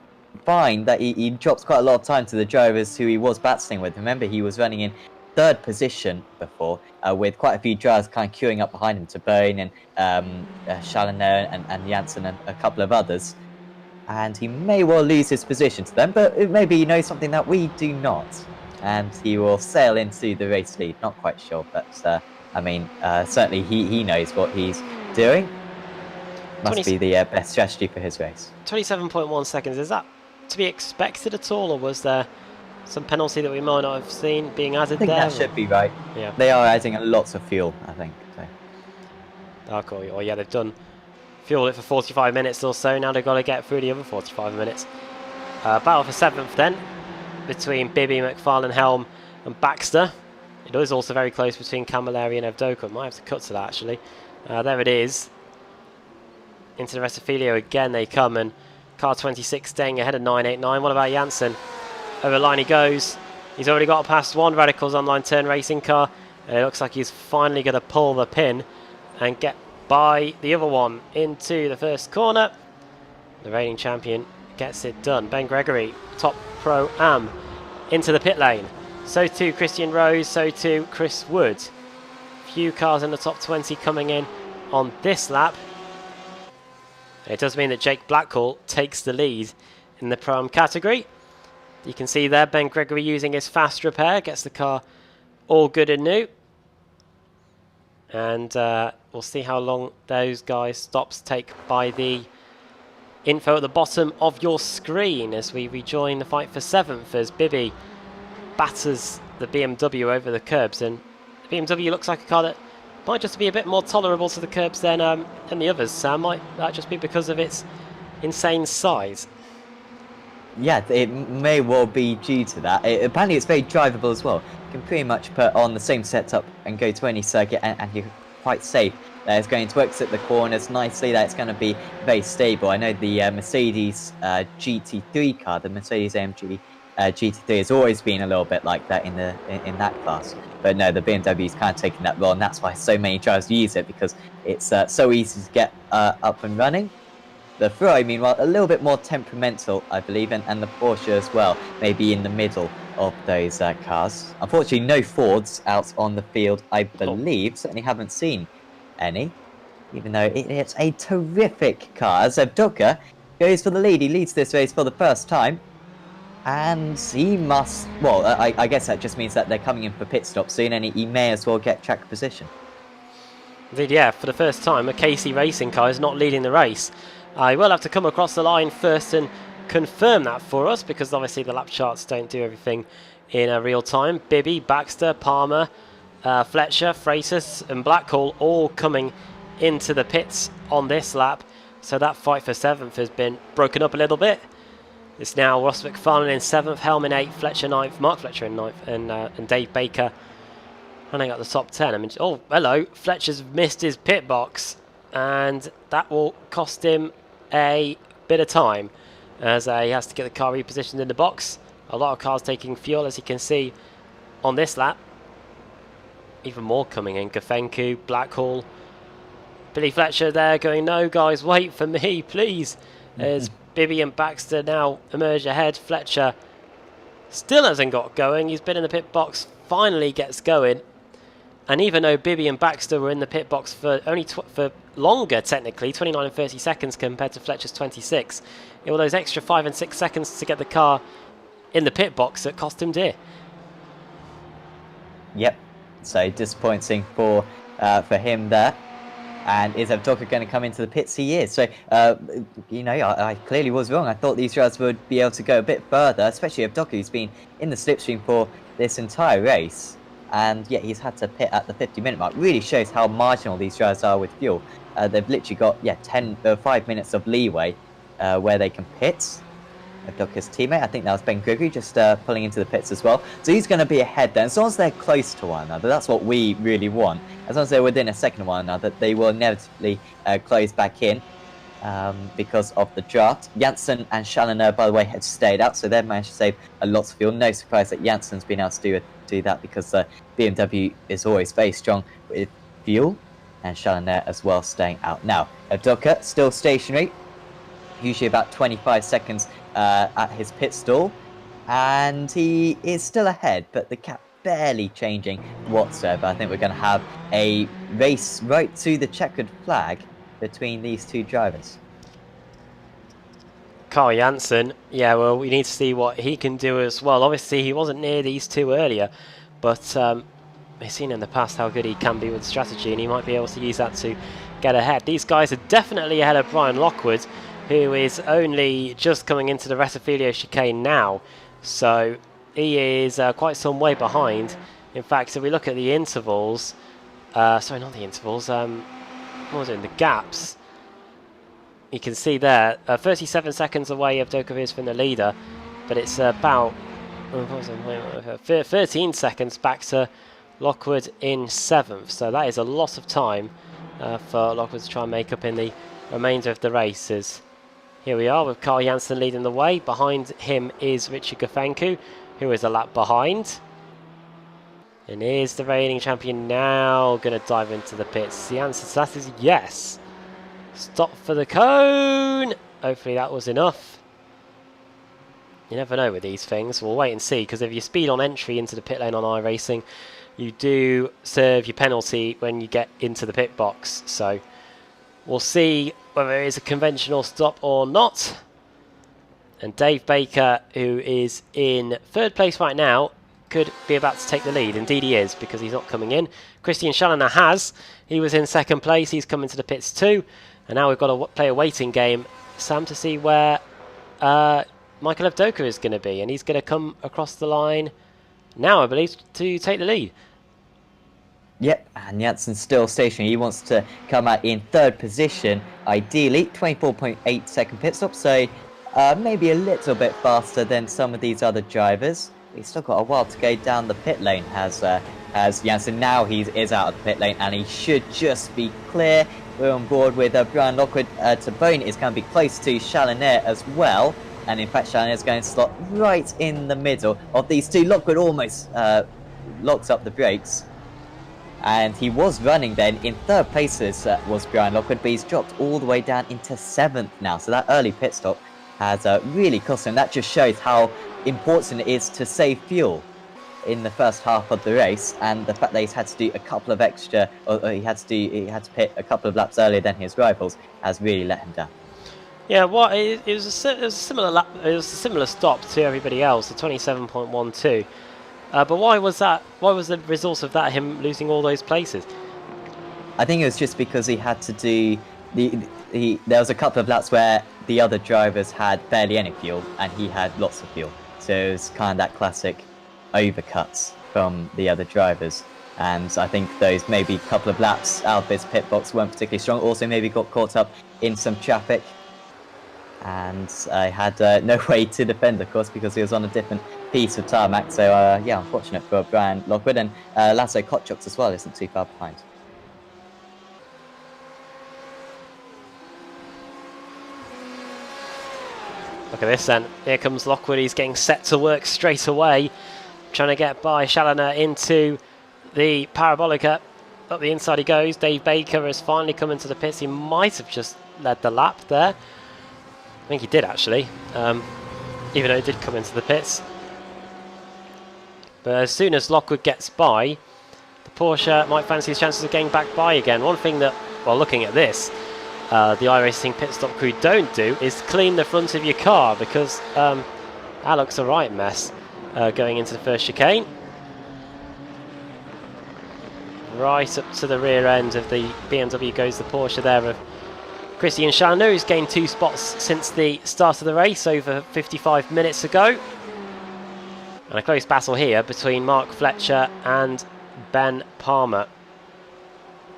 find that he drops quite a lot of time to the drivers who he was battling with. Remember, he was running in third position before, with quite a few drivers kind of queuing up behind him, Tabone and Challener and Janssen and a couple of others. And he may well lose his position to them, but maybe he knows something that we do not. And he will sail into the race lead. Not quite sure, but I mean, certainly he knows what he's doing. Must be the best strategy for his race. 27.1 seconds, is that to be expected at all, or was there some penalty that we might not have seen being added there? I think that should be right. Yeah. They are adding lots of fuel, I think. So. Oh, cool. Oh, yeah, they've done fuel it for 45 minutes or so. Now they've got to get through the other 45 minutes. Battle for 7th then, between Bibby, McFarlane, Helm and Baxter. It is also very close between Camilleri and Evdoka. Might have to cut to that, actually. There it is. Into the rest of Filio again they come, and car 26 staying ahead of 989. What about Janssen? Over the line he goes. He's already got past one Radicals Online Turn racing car, and it looks like he's finally going to pull the pin and get by the other one into the first corner. The reigning champion gets it done. Ben Gregory, top pro-am, into the pit lane. So too Christian Rose, so too Chris Wood. Few cars in the top 20 coming in on this lap. It does mean that Jake Blackwell takes the lead in the Pro-Am category. You can see there Ben Gregory using his fast repair, gets the car all good and new. And we'll see how long those guys' stops take by the info at the bottom of your screen as we rejoin the fight for 7th as Bibby batters the BMW over the curbs. And the BMW looks like a car that might just be a bit more tolerable to the curbs than the others, Sam. Might that just be because of its insane size? Yeah, it may well be due to that. Apparently it's very drivable as well. You can pretty much put on the same setup and go to any circuit, and you're quite safe. It's going to exit the corners nicely. That's going to be very stable. I know the Mercedes GT3 car, the Mercedes AMG GT3, has always been a little bit like that in that class. But no, the BMW's kind of taken that role, and that's why so many drivers use it, because it's so easy to get up and running. The Ferrari, meanwhile, a little bit more temperamental, I believe, and the Porsche as well, maybe in the middle of those cars. Unfortunately, no Fords out on the field, I believe. Certainly haven't seen any, even though it's a terrific car. As Evdoka goes for the lead, he leads this race for the first time. And he must, well, I guess that just means that they're coming in for pit stop soon, and he may as well get track position. Indeed, yeah, for the first time, a KC racing car is not leading the race. I will have to come across the line first and confirm that for us, because obviously the lap charts don't do everything in real time. Bibby, Baxter, Palmer, Fletcher, Freitas and Blackhall all coming into the pits on this lap. So that fight for 7th has been broken up a little bit. It's now Ross McFarlane in 7th, Helm in 8th, Fletcher 9th, Mark Fletcher in 9th, and Dave Baker running out the top 10. I mean, oh, hello, Fletcher's missed his pit box, and that will cost him a bit of time, as he has to get the car repositioned in the box. A lot of cars taking fuel, as you can see on this lap. Even more coming in. Gafenku, Blackhall, Billy Fletcher there going, no guys, wait for me, please. As Bibby and Baxter now emerge ahead. Fletcher still hasn't got going. He's been in the pit box, finally gets going. And even though Bibby and Baxter were in the pit box for only for longer, technically, 29 and 30 seconds compared to Fletcher's 26, it was those extra 5 and 6 seconds to get the car in the pit box that cost him dear. Yep, so disappointing for him there. And is Evdoka going to come into the pits? He is. So, you know, I clearly was wrong. I thought these drivers would be able to go a bit further, especially Evdoka, who's been in the slipstream for this entire race. And yet he's had to pit at the 50-minute mark. Really shows how marginal these drivers are with fuel. They've literally got 5 minutes of leeway where they can pit. Evdoka's teammate, I think that was Ben Gregory, just pulling into the pits as well. So he's going to be ahead then. As long as they're close to one another, that's what we really want. As long as they're within a second of one another, they will inevitably close back in because of the draft. Janssen and Challener, by the way, had stayed out, so they've managed to save a lot of fuel. No surprise that Janssen's been able to do that, because BMW is always very strong with fuel, and Challener as well staying out. Now, Evdoka still stationary, usually about 25 seconds at his pit stall, and he is still ahead, but the gap barely changing whatsoever. I think we're going to have a race right to the checkered flag between these two drivers. Carl Janssen, yeah, well, we need to see what he can do as well. Obviously, he wasn't near these two earlier, but we've seen in the past how good he can be with strategy, and he might be able to use that to get ahead. These guys are definitely ahead of Brian Lockwood, who is only just coming into the Rettifilio chicane now, so he is quite some way behind. In fact, if we look at the intervals, sorry, not the intervals, what was it, the gaps, you can see there, 37 seconds away Evdoka is from the leader, but it's about 13 seconds back to Lockwood in 7th, so that is a lot of time for Lockwood to try and make up in the remainder of the races. Here we are with Carl Janssen leading the way. Behind him is Richard Gafenku, who is a lap behind. And here's the reigning champion now going to dive into the pits. The answer to that is yes. Stop for the cone. Hopefully that was enough. You never know with these things. We'll wait and see, because if you speed on entry into the pit lane on iRacing, you do serve your penalty when you get into the pit box. So we'll see whether it is a conventional stop or not. And Dave Baker, who is in 3rd place right now, could be about to take the lead. Indeed he is, because he's not coming in. Christian Challener has. He was in 2nd place. He's coming to the pits too. And now we've got to play a waiting game, Sam, to see where Michael Evdoka is going to be. And he's going to come across the line now, I believe, to take the lead. Yep, and Janssen's still stationary. He wants to come out in 3rd position, ideally. 24.8 second pit stop, so maybe a little bit faster than some of these other drivers. He's still got a while to go down the pit lane, as Janssen. Now he is out of the pit lane, and he should just be clear. We're on board with Brian Lockwood. Tabone is going to be close to Challener as well, and in fact Challener is going to slot right in the middle of these two. Lockwood almost locks up the brakes. And he was running then in 3rd place was Brian Lockwood, but he's dropped all the way down into 7th now. So that early pit stop has really cost him. That just shows how important it is to save fuel in the first half of the race, and the fact that he's had to do a couple of extra, or he had to pit a couple of laps earlier than his rivals, has really let him down. Yeah, what it was it was a similar lap, it was a similar stop to everybody else, the 27.12. But why was that? Why was the result of that him losing all those places? I think it was just because he had to do there was a couple of laps where the other drivers had barely any fuel and he had lots of fuel. So it was kind of that classic overcuts from the other drivers. And I think those maybe couple of laps out of his pit box weren't particularly strong. Also maybe got caught up in some traffic. And I had no way to defend, of course, because he was on a different piece of tarmac. So yeah, unfortunate for Brian Lockwood, and Lasso Kotchuk's as well isn't too far behind. Look at this then. Here comes Lockwood. He's getting set to work straight away, trying to get by Challoner into the Parabolica. Up the inside he goes. Dave Baker has finally come into the pits. He might have just led the lap there. I think he did actually, even though he did come into the pits. But as soon as Lockwood gets by, the Porsche might fancy his chances of getting back by again. One thing that, well, looking at this, the iRacing pit stop crew don't do is clean the front of your car, because that looks a right mess going into the first chicane. Right up to the rear end of the BMW goes the Porsche there of Christian Challoner, who's gained 2 spots since the start of the race over 55 minutes ago. And a close battle here between Mark Fletcher and Ben Palmer.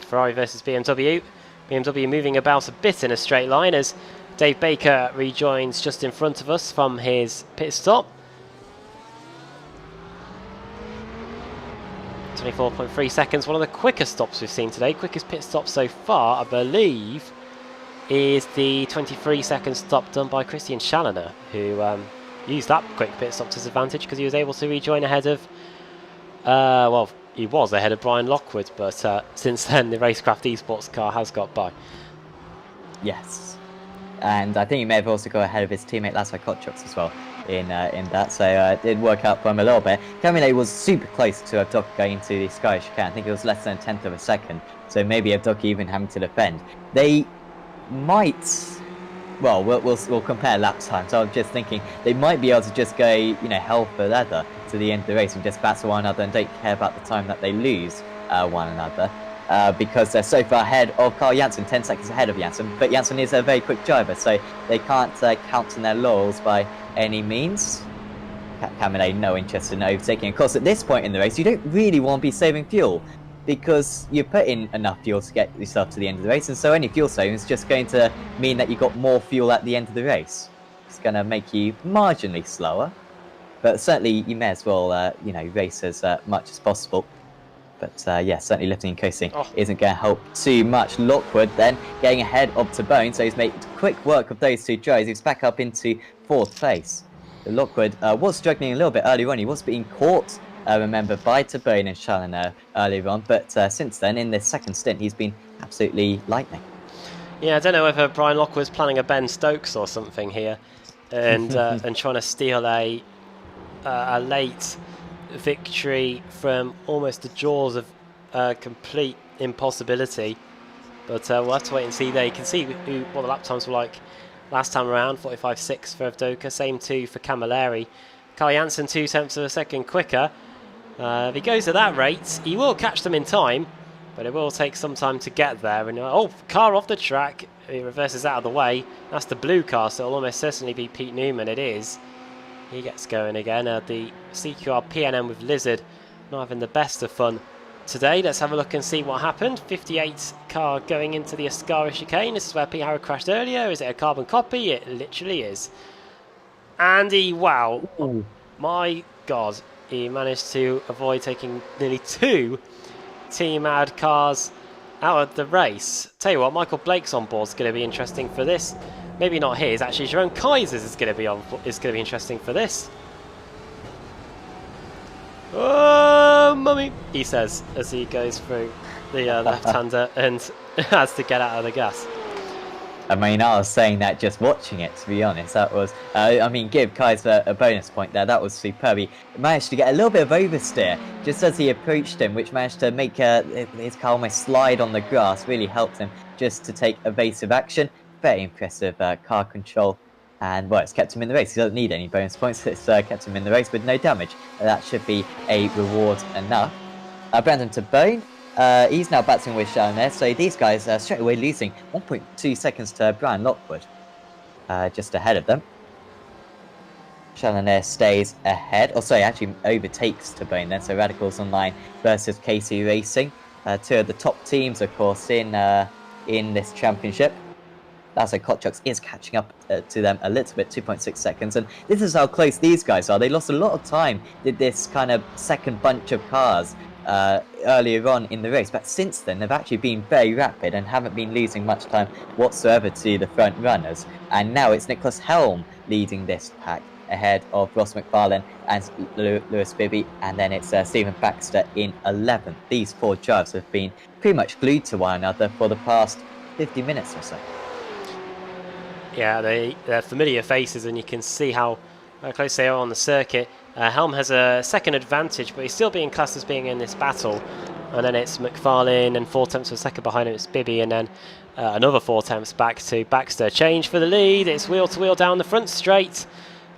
Ferrari versus BMW. BMW moving about a bit in a straight line as Dave Baker rejoins just in front of us from his pit stop. 24.3 seconds, one of the quickest stops we've seen today. Quickest pit stop so far, I believe, is the 23-second stop done by Christian Challoner, who used that quick pit stop to his advantage because he was able to rejoin ahead of, well, he was ahead of Brian Lockwood, but since then the Racecraft Esports car has got by. Yes, and I think he may have also got ahead of his teammate Lasso Kotchuk's as well in that, so it did work out for him a little bit. Camille was super close to Abduck going into the Sky chicane. I think it was less than a tenth of a second, so maybe Abduck even having to defend. They might, well, we'll compare lap times. So I'm just thinking they might be able to just go, you know, hell for leather to the end of the race and just battle one another and don't care about the time that they lose one another, because they're so far ahead of Carl Janssen, 10 seconds ahead of Janssen. But Janssen is a very quick driver, so they can't count on their laurels by any means. Camille, no interest in overtaking. Of course, at this point in the race, you don't really want to be saving fuel, because you put in enough fuel to get yourself to the end of the race, and so any fuel saving is just going to mean that you got more fuel at the end of the race. It's going to make you marginally slower, but certainly you may as well, you know, race as much as possible. But yeah, certainly lifting and coasting isn't going to help too much. Lockwood then getting ahead of Tabone, so he's made quick work of those two drivers. He's back up into 4th place. Lockwood was struggling a little bit earlier on. He was being caught, remember, by Tabone and Challoner earlier on, but since then, in this second stint, he's been absolutely lightning. Yeah, I don't know whether Brian Lockwood's planning a Ben Stokes or something here, and and trying to steal a late victory from almost the jaws of complete impossibility. But we'll have to wait and see there. You can see what the lap times were like last time around, 45.6 for Avdoka, same 2 for Camilleri. Carl Janssen 0.2 of a second quicker. If he goes at that rate, he will catch them in time, but it will take some time to get there. And oh, car off the track, he reverses out of the way. That's the blue car, so it'll almost certainly be Pete Newman. It is. He gets going again. The CQR PNM with Lizard not having the best of fun today. Let's have a look and see what happened. 58 car going into the Ascara chicane. This is where Pete Harrow crashed earlier. Is it a carbon copy? It literally is. Andy, wow. Ooh. My God. He managed to avoid taking nearly 2 Team Ad cars out of the race. Tell you what, Michael Blake's on board is going to be interesting for this. Maybe not his, actually. Jerome Kaiser's is going to be interesting for this. Oh, mummy, he says as he goes through the left-hander and has to get out of the gas. I mean, I was saying that just watching it, to be honest. That was, I mean, give Kaiser a bonus point there. That was superb. He managed to get a little bit of oversteer just as he approached him, which managed to make his car almost slide on the grass. Really helped him just to take evasive action. very impressive car control. And, well, it's kept him in the race. He doesn't need any bonus points. It's kept him in the race with no damage. That should be a reward enough. Brandon to Bone. He's now battling with Challenger. So these guys straight away losing 1.2 seconds to Brian Lockwood. Just ahead of them. Challenger stays ahead. Oh, sorry, actually overtakes to Bone then. So Radicals Online versus KC Racing. Two of the top teams, of course, in this championship. That's like Kotchuk's is catching up to them a little bit, 2.6 seconds. And this is how close these guys are. They lost a lot of time, did this kind of second bunch of cars earlier on in the race. But since then, they've actually been very rapid and haven't been losing much time whatsoever to the front runners. And now it's Nicholas Helm leading this pack ahead of Ross McFarlane and Lewis Bibby. And then it's Stephen Baxter in 11th. These four drivers have been pretty much glued to one another for the past 50 minutes or so. Yeah, they're familiar faces, and you can see how close they are on the circuit. Helm has a second advantage, but he's still being classed as being in this battle. And then it's McFarlane, and 4 tenths per second behind him it's Bibby, and then another 4 tenths back to Baxter. Change for the lead, it's wheel to wheel down the front straight.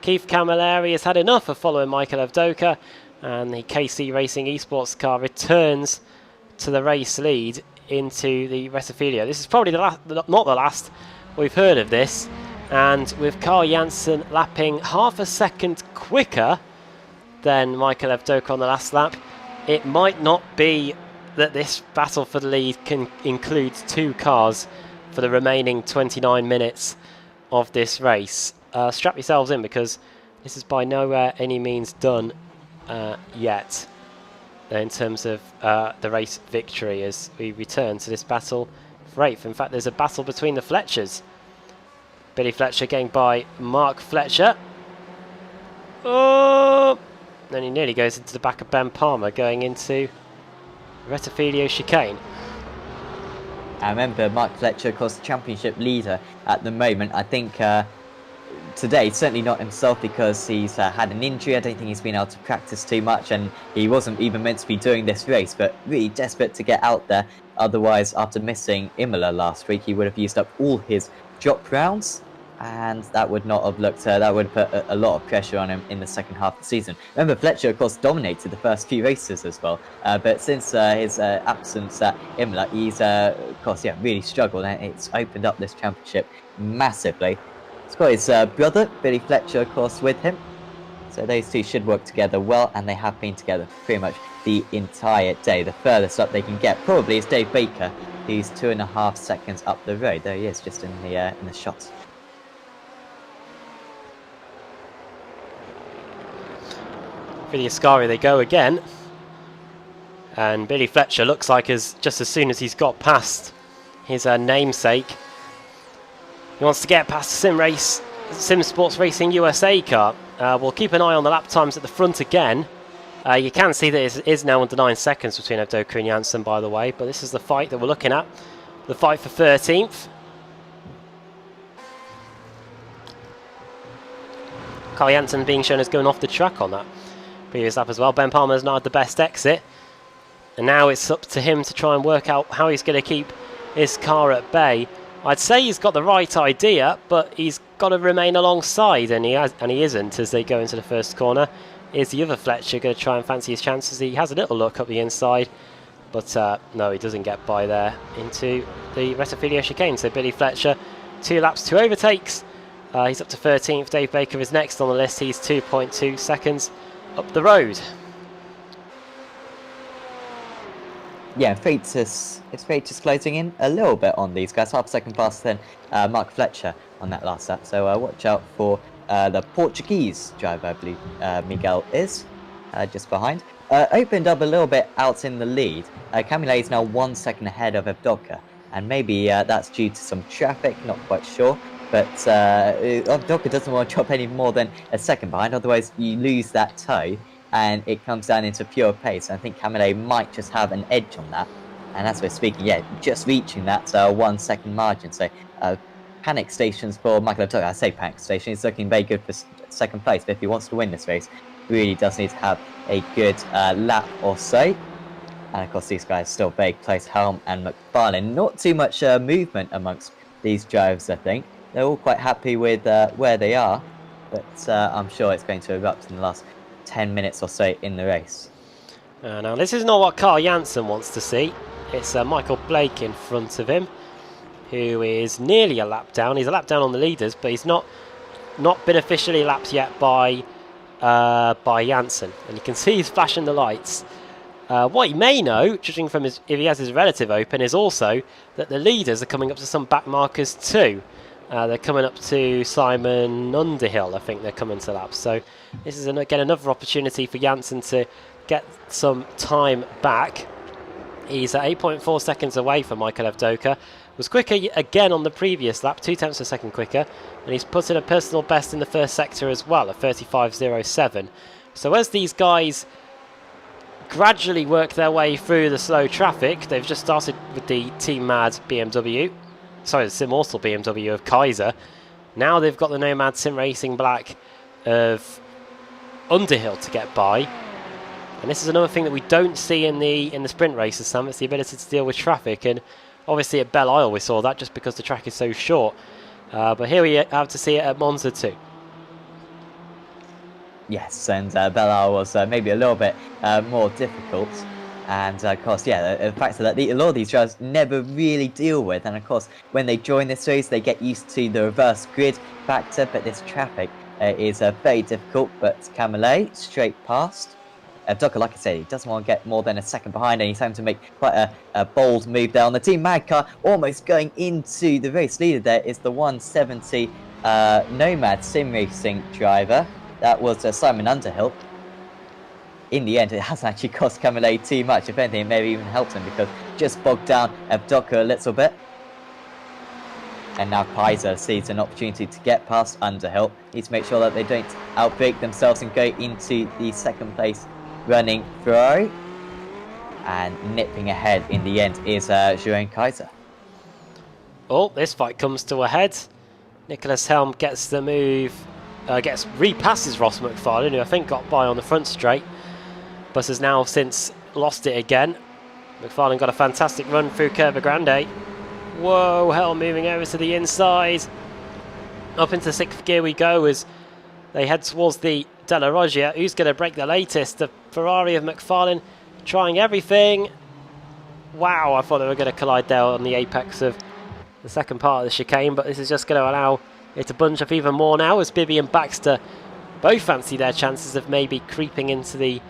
Keith Camilleri has had enough of following Michael Avdoka, and the KC Racing Esports car returns to the race lead into the Resifilia. This is probably not the last we've heard of this, and with Carl Janssen lapping half a second quicker than Michael Avdoka on the last lap, it might not be that this battle for the lead can include two cars for the remaining 29 minutes of this race. Strap yourselves in, because this is by nowhere any means done yet in terms of the race victory, as we return to this battle for 8th. In fact, there's a battle between the Fletchers. Billy Fletcher getting by Mark Fletcher. Oh! Then he nearly goes into the back of Ben Palmer, going into Rettifilio chicane. I remember Mark Fletcher, of course, championship leader at the moment. I think today, certainly not himself, because he's had an injury. I don't think he's been able to practice too much, and he wasn't even meant to be doing this race, but really desperate to get out there. Otherwise, after missing Imola last week, he would have used up all his drop rounds, and that would not have looked, that would put a lot of pressure on him in the second half of the season. Remember, Fletcher, of course, dominated the first few races as well, but since his absence at Imola, he's, of course, yeah, really struggled, and it's opened up this championship massively. He's got his brother, Billy Fletcher, of course, with him, so those two should work together well, and they have been together pretty much the entire day. The furthest up they can get probably is Dave Baker, who's 2.5 seconds up the road. There he is, just in the shots. For the Ascari they go again, and Billy Fletcher looks like just as soon as he's got past his namesake, he wants to get past the Sim Sports Racing USA car. We'll keep an eye on the lap times at the front again. You can see that it is now under 9 seconds between Avdoka and Janssen, by the way, but this is the fight that we're looking at, the fight for 13th. Carl Janssen being shown as going off the track on that previous lap as well. Ben Palmer's not had the best exit, and now it's up to him to try and work out how he's going to keep his car at bay. I'd say he's got the right idea, but he's got to remain alongside, and he isn't as they go into the first corner. Is the other Fletcher going to try and fancy his chances? He has a little look up the inside, but no, he doesn't get by there into the Rettifilio chicane. So Billy Fletcher, 2 laps, 2 overtakes. He's up to 13th. Dave Baker is next on the list. He's 2.2 seconds up the road. Yeah, it's Freitas closing in a little bit on these guys. Half a second faster than Mark Fletcher on that last lap. So watch out for the Portuguese driver, I believe Miguel is, just behind. Opened up a little bit out in the lead. Camille is now 1 second ahead of Avdoka, and maybe that's due to some traffic, not quite sure. But Avdoka doesn't want to drop any more than a second behind, otherwise you lose that toe, and it comes down into pure pace. I think Camille might just have an edge on that, and as we're speaking, yeah, just reaching that 1 second margin. So panic stations for Michael Avdoka. I say panic station, he's looking very good for second place, but if he wants to win this race, really does need to have a good lap or so. And of course these guys still very close, Helm and McFarlane. Not too much movement amongst these drivers, I think. They're all quite happy with where they are, but I'm sure it's going to erupt in the last 10 minutes or so in the race. Now, this is not what Carl Janssen wants to see. It's Michael Blake in front of him, who is nearly a lap down. He's a lap down on the leaders, but he's not been officially lapped yet by Janssen. And you can see he's flashing the lights. What he may know, judging from if he has his relative open, is also that the leaders are coming up to some back markers too. They're coming up to Simon Underhill, I think they're coming to laps. So this is again another opportunity for Janssen to get some time back. He's at 8.4 seconds away from Michael Evdoka. Was quicker again on the previous lap, 0.2 of a second quicker, and he's put in a personal best in the first sector as well, at 35.07. So as these guys gradually work their way through the slow traffic, they've just started with the Team Mad BMW, sorry, the Simmortal BMW of Kaiser. Now they've got the Nomad Sim Racing Black of Underhill to get by. And this is another thing that we don't see in the sprint races, Sam. It's the ability to deal with traffic, and obviously at Belle Isle we saw that just because the track is so short. But here we have to see it at Monza too. Yes, and Belle Isle was maybe a little bit more difficult. And of course, yeah, the fact that a lot of these drivers never really deal with. And of course, when they join this race, they get used to the reverse grid factor. But this traffic is very difficult. But Camille straight past. Docker, like I said, he doesn't want to get more than a second behind, and he's having to make quite a bold move there on the Team Mad car, almost going into the race leader. There is the 170 Nomad Sim Racing driver. That was Simon Underhill. In the end, it hasn't actually cost Camille too much. If anything, it maybe even helped him because just bogged down Docker a little bit. And now Kaiser sees an opportunity to get past Underhill. Needs to make sure that they don't outbreak themselves and go into the second place running Ferrari. And nipping ahead in the end is Jerome Kaiser. Oh, this fight comes to a head. Nicholas Helm gets the move, repasses Ross McFarlane, who I think got by on the front straight, but has now since lost it again. McFarlane got a fantastic run through Curva Grande. Whoa, Helm moving over to the inside. Up into 6th gear we go as they head towards the Della Roggia. Who's going to break the latest? The Ferrari of McFarlane trying everything. Wow, I thought they were going to collide there on the apex of the second part of the chicane, but this is just going to allow it to bunch up even more now as Bibby and Baxter both fancy their chances of maybe creeping into the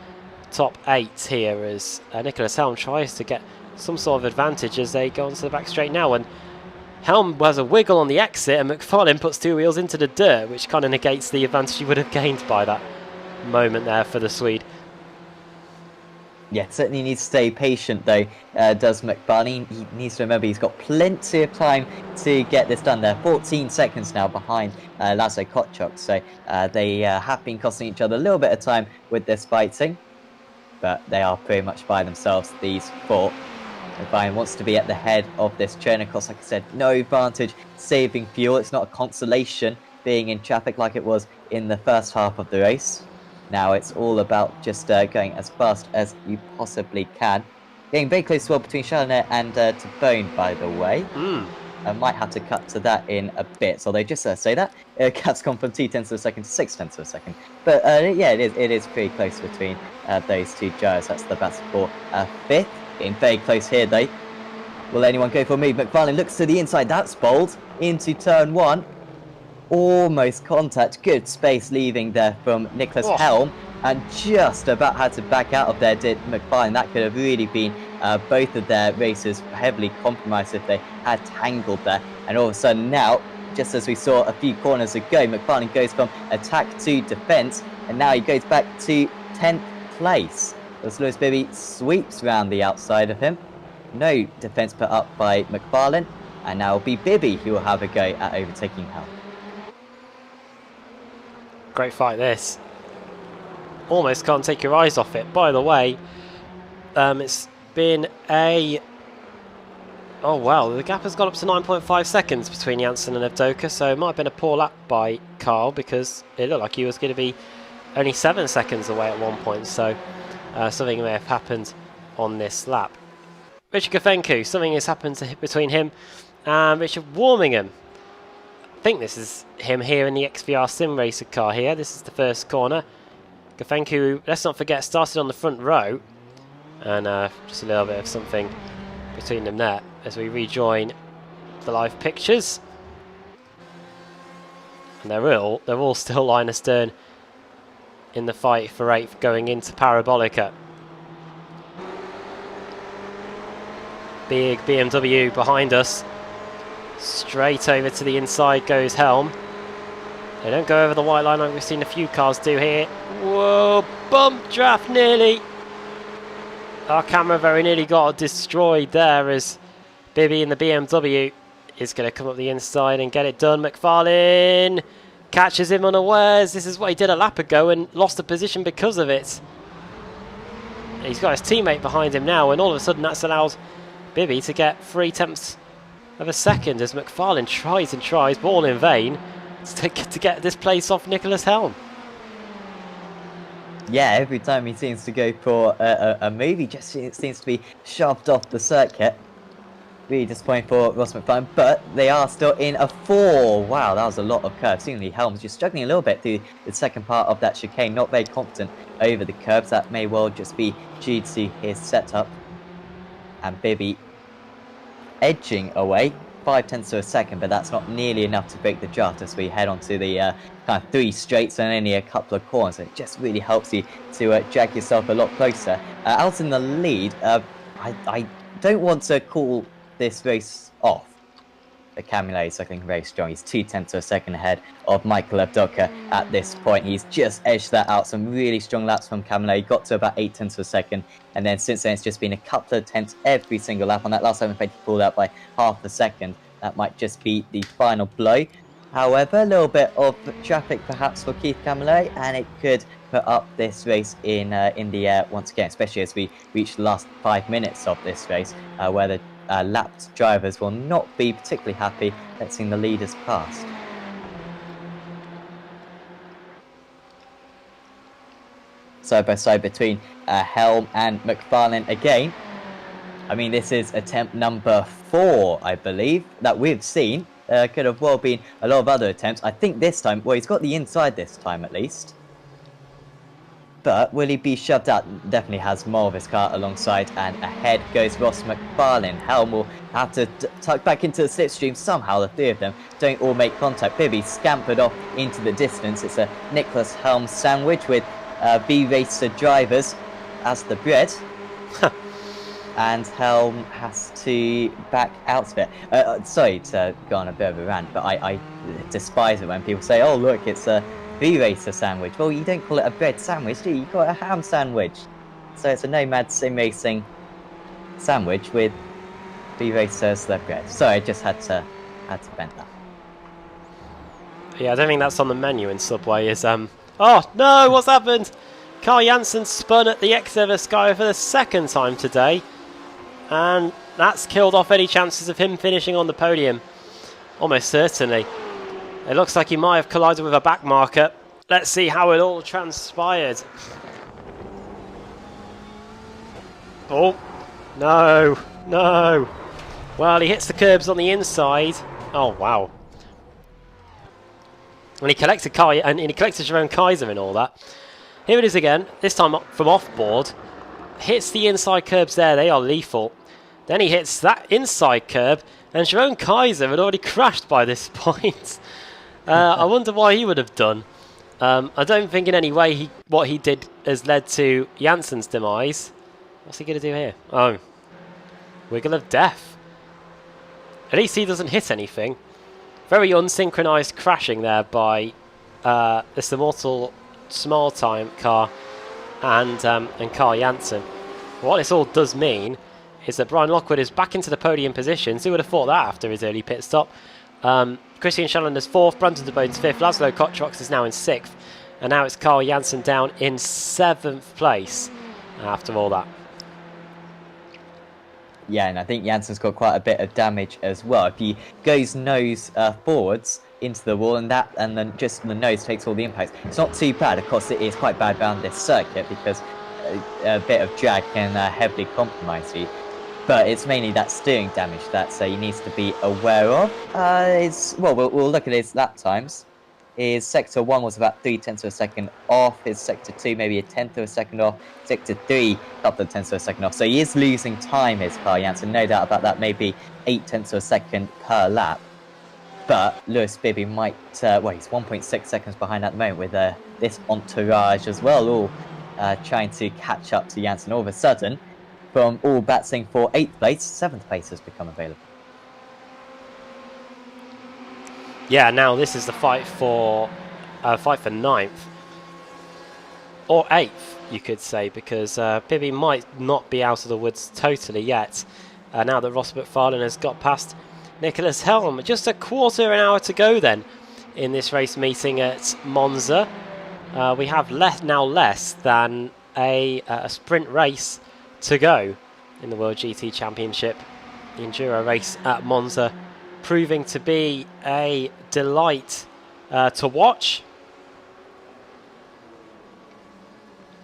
top 8 here as Nicholas Helm tries to get some sort of advantage as they go onto the back straight now. And Helm has a wiggle on the exit, and McFarlane puts 2 wheels into the dirt, which kind of negates the advantage he would have gained by that moment there for the Swede. Yeah, certainly needs to stay patient though, does McFarlane. He needs to remember he's got plenty of time to get this done. They're 14 seconds now behind Laszlo Kotchuk, so they have been costing each other a little bit of time with this fighting, but they are pretty much by themselves, these 4. McFarlane wants to be at the head of this train. Of course, like I said, no advantage saving fuel. It's not a consolation being in traffic like it was in the first half of the race. Now it's all about just going as fast as you possibly can. Getting very close as well between Chalanet and Tabone, by the way. I might have to cut to that in a bit. So they just say that. Cat's gone from 2/10 of a second to 6/10 of a second. But yeah, it is pretty close between those two drivers. That's the battle for 5th. Getting very close here though. Will anyone go for a move? McFarlane looks to the inside. That's bold. Into turn 1. Almost contact. Good space leaving there from Nicholas Helm. And just about had to back out of there did McFarlane. That could have really been both of their races heavily compromised if they had tangled there. And all of a sudden now, just as we saw a few corners ago, McFarlane goes from attack to defence. And now he goes back to 10th place. As Lewis Bibby sweeps round the outside of him. No defence put up by McFarlane. And now it'll be Bibby who will have a go at overtaking Helm. Great fight this. Almost can't take your eyes off it. By the way, it's been a... Oh wow, the gap has gone up to 9.5 seconds between Janssen and Evdoka, so it might have been a poor lap by Carl because it looked like he was going to be only 7 seconds away at one point, so something may have happened on this lap. Richard Kafenko, something has happened between him and Richard Warmingham. I think this is him here in the XVR Sim Racer car here. This is the first corner. Gafenku, let's not forget, started on the front row. And just a little bit of something between them there as we rejoin the live pictures. And they're all still line astern in the fight for 8th going into Parabolica. Big BMW behind us. Straight over to the inside goes Helm. They don't go over the white line like we've seen a few cars do here. Whoa, bump draft nearly. Our camera very nearly got destroyed there as Bibby in the BMW is going to come up the inside and get it done. McFarlane catches him unawares. This is what he did a lap ago and lost the position because of it. He's got his teammate behind him now, and all of a sudden that's allowed Bibby to get 3/10 of a second as McFarlane tries and tries, but all in vain, to get this place off Nicholas Helm. Yeah, every time he seems to go for a move, he just seems to be shoved off the circuit. Really disappointing for Ross McFarlane, but they are still in a 4. Wow, that was a lot of curves. Seemingly Helm's just struggling a little bit through the second part of that chicane, not very confident over the curbs. That may well just be due to his setup. And Bibby edging away, 0.5 of a second, but that's not nearly enough to break the draft as we head on to the kind of 3 straights and only a couple of corners. It just really helps you to drag yourself a lot closer. Out in the lead, I don't want to call this race off. But Camilleri is looking very strong. He's 0.2 of a second ahead of Michael Abdoka at this point. He's just edged that out. Some really strong laps from Camilleri. Got to about 0.8 of a second. And then since then, it's just been a couple of tenths every single lap. On that last 7 he pulled out by half a second. That might just be the final blow. However, a little bit of traffic perhaps for Keith Camilleri, and it could put up this race in the air once again, especially as we reach the last 5 minutes of this race, where the lapped drivers will not be particularly happy letting the leaders past. Side by side between Helm and McFarlane again. I mean, this is attempt number 4, I believe, that we've seen. Could have well been a lot of other attempts. I think this time, well, he's got the inside this time at least. But will he be shoved out? Definitely has more of his car alongside, and ahead goes Ross McFarlane. Helm will have to tuck back into the slipstream. Somehow the 3 of them don't all make contact. Bibby scampered off into the distance. It's a Nicholas Helm sandwich with B-Racer drivers as the bread. And Helm has to back out of it. Sorry to go on a bit of a rant, but I despise it when people say, oh look, it's a B-Racer sandwich. Well, you don't call it a bread sandwich, do you? You call it a ham sandwich. So it's a Nomad Sim Racing sandwich with B-Racer as their bread. Sorry, I just had to vent that. Yeah, I don't think that's on the menu in Subway. Oh no, what's happened? Carl Janssen spun at the exit of the Sky for the 2nd time today, and that's killed off any chances of him finishing on the podium. Almost certainly. It looks like he might have collided with a back marker. Let's see how it all transpired. Oh, no, no. Well, he hits the curbs on the inside. Oh, wow. And he collected Jerome Kaiser and all that. Here it is again, this time from off-board. Hits the inside curbs there, they are lethal. Then he hits that inside curb, and Jerome Kaiser had already crashed by this point. I wonder why he would have done. I don't think in any way what he did has led to Janssen's demise. What's he going to do here? Oh, Wiggle of Death. At least he doesn't hit anything. Very unsynchronized crashing there by this immortal small time car and Carl Janssen. What this all does mean is that Brian Lockwood is back into the podium positions. Who would have thought that after his early pit stop? Christian Schallender's 4th, Brandon de Bone's 5th, Laszlo Kotrox is now in 6th, and now it's Carl Janssen down in 7th place after all that. Yeah, and I think Janssen's got quite a bit of damage as well. If he goes nose forwards into the wall, and then just the nose takes all the impacts, it's not too bad. Of course, it is quite bad around this circuit because a bit of drag can heavily compromise you. but it's mainly that steering damage that he needs to be aware of. We'll look at his lap times. His sector 1 was about 0.3 of a second off. His sector 2 maybe 1/10 of a second off. Sector 3 a couple of tenths of a second off. So he is losing time, his Carl Janssen, no doubt about that. Maybe 0.8 of a second per lap. But Lewis Bibby might, he's 1.6 seconds behind at the moment with this entourage as well, all trying to catch up to Janssen. All of a sudden, from all battling for 8th place, 7th place has become available. Yeah, now this is the fight for 9th. Or 8th, you could say, because Bibby might not be out of the woods totally yet. Now that Ross McFarlane has got past Nicholas Helm. Just a quarter of an hour to go then in this race meeting at Monza. We have now less than a sprint race to go in the World GT Championship. The Enduro race at Monza proving to be a delight to watch.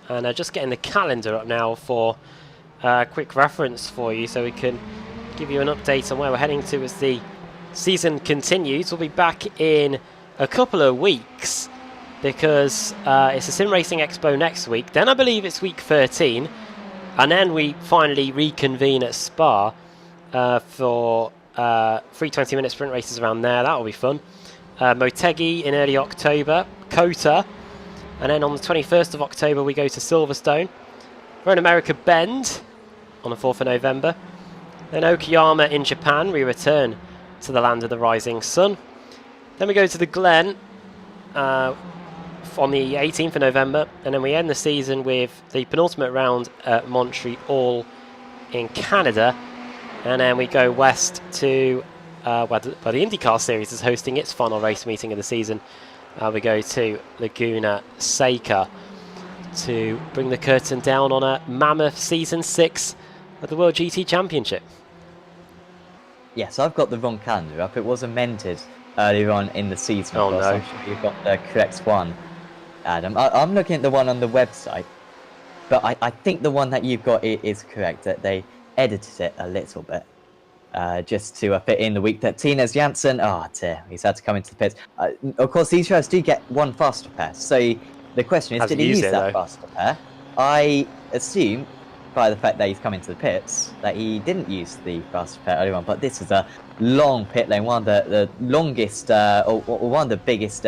And just getting the calendar up now for a quick reference for you so we can give you an update on where we're heading to as the season continues. We'll be back in a couple of weeks because it's a Sim Racing Expo next week. Then I believe it's week 13. And then we finally reconvene at Spa for 3 20-minute sprint races around there. That will be fun. Motegi in early October. Kota. And then on the 21st of October, we go to Silverstone. We're in America Bend on the 4th of November. Then Okayama in Japan. We return to the land of the rising sun. Then we go to the Glen on the 18th of November. And then we end the season with the penultimate round at Montreal in Canada. And then we go west to where the IndyCar Series is hosting its final race meeting of the season. We go to Laguna Seca to bring the curtain down on a mammoth Season 6 of the World GT Championship. Yes, I've got the wrong calendar up. It was amended earlier on in the season. Oh, no. I'm sure you've got the correct one, Adam. I'm looking at the one on the website, but I think the one that you've got is correct, that they edited it a little bit. Just to fit in the week that Tines Janssen, dear, he's had to come into the pits. Of course, these drivers do get one faster pair. So the question is, did he use that faster pair? I assume, by the fact that he's come into the pits, that he didn't use the faster pair earlier on. But this is a long pit lane, one of the longest, or one of the biggest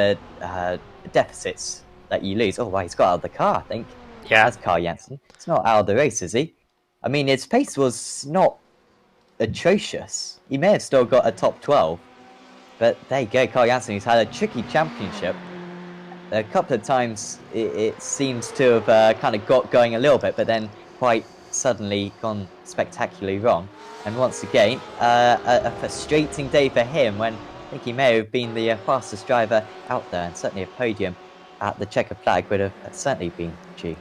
deficits that you lose. Oh, wow, he's got out of the car, I think. Yeah. That's Carl Janssen. It's not out of the race, is he? I mean, his pace was not atrocious. He may have still got a top 12, but there you go, Carl Janssen, who's had a tricky championship. A couple of times it seems to have kind of got going a little bit, but then quite suddenly gone spectacularly wrong. And once again, a frustrating day for him when I think he may have been the fastest driver out there, and certainly a podium at the checkered flag would have certainly been due.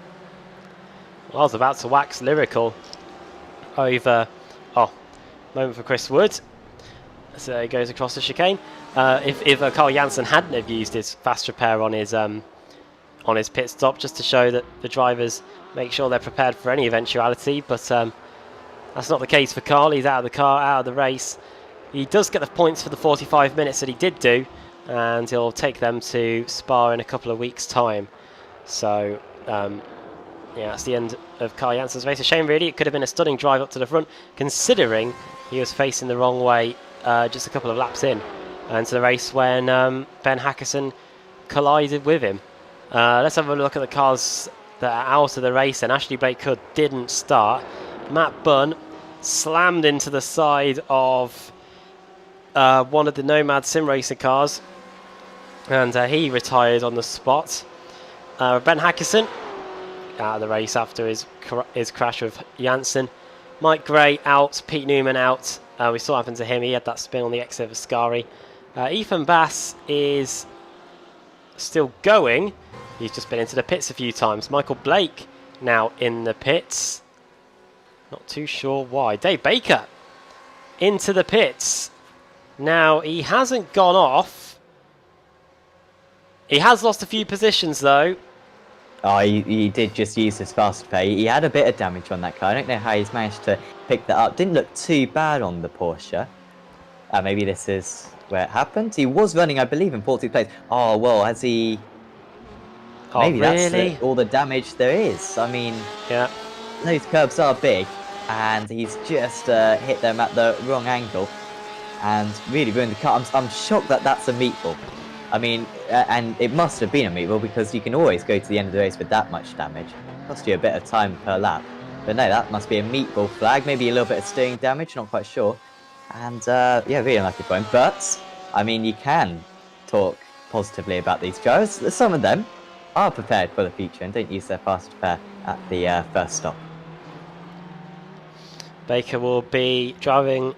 Well, I was about to wax lyrical over... moment for Chris Wood. So he goes across the chicane. If Carl Janssen hadn't have used his fast repair on his pit stop, just to show that the drivers make sure they're prepared for any eventuality, but that's not the case for Carl. He's out of the car, out of the race. He does get the points for the 45 minutes that he did do, and he'll take them to Spa in a couple of weeks' time. So yeah, that's the end of Carl Janssen's race. A shame, really. It could have been a stunning drive up to the front, considering he was facing the wrong way just a couple of laps in into the race when Ben Hackerson collided with him. Let's have a look at the cars that are out of the race. And Ashley Blake Hood didn't start. Matt Bunn slammed into the side of one of the Nomad Sim Racer cars, and he retired on the spot. Ben Hackerson out of the race after his crash with Janssen. Mike Gray out, Pete Newman out. We saw what happened to him. He had that spin on the exit of Ascari. Ethan Bass is still going. He's just been into the pits a few times. Michael Blake now in the pits. Not too sure why. Dave Baker into the pits. Now, he hasn't gone off. He has lost a few positions, though. Oh, he did just use his fast pay. He had a bit of damage on that car. I don't know how he's managed to picked that up. Didn't look too bad on the Porsche. Maybe this is where it happened. He was running, I believe, in 14th place. Oh, well, has he... Oh, maybe really? that's all the damage there is. I mean, Yeah. those curbs are big, and he's just hit them at the wrong angle and really ruined the car. I'm shocked that that's a meatball. I mean, and it must have been a meatball because you can always go to the end of the race with that much damage. Cost you a bit of time per lap. But no, that must be a meatball flag. Maybe a little bit of steering damage, not quite sure. And yeah, really unlucky for him. But, I mean, you can talk positively about these drivers. Some of them are prepared for the future and don't use their fast repair at the first stop. Baker will be driving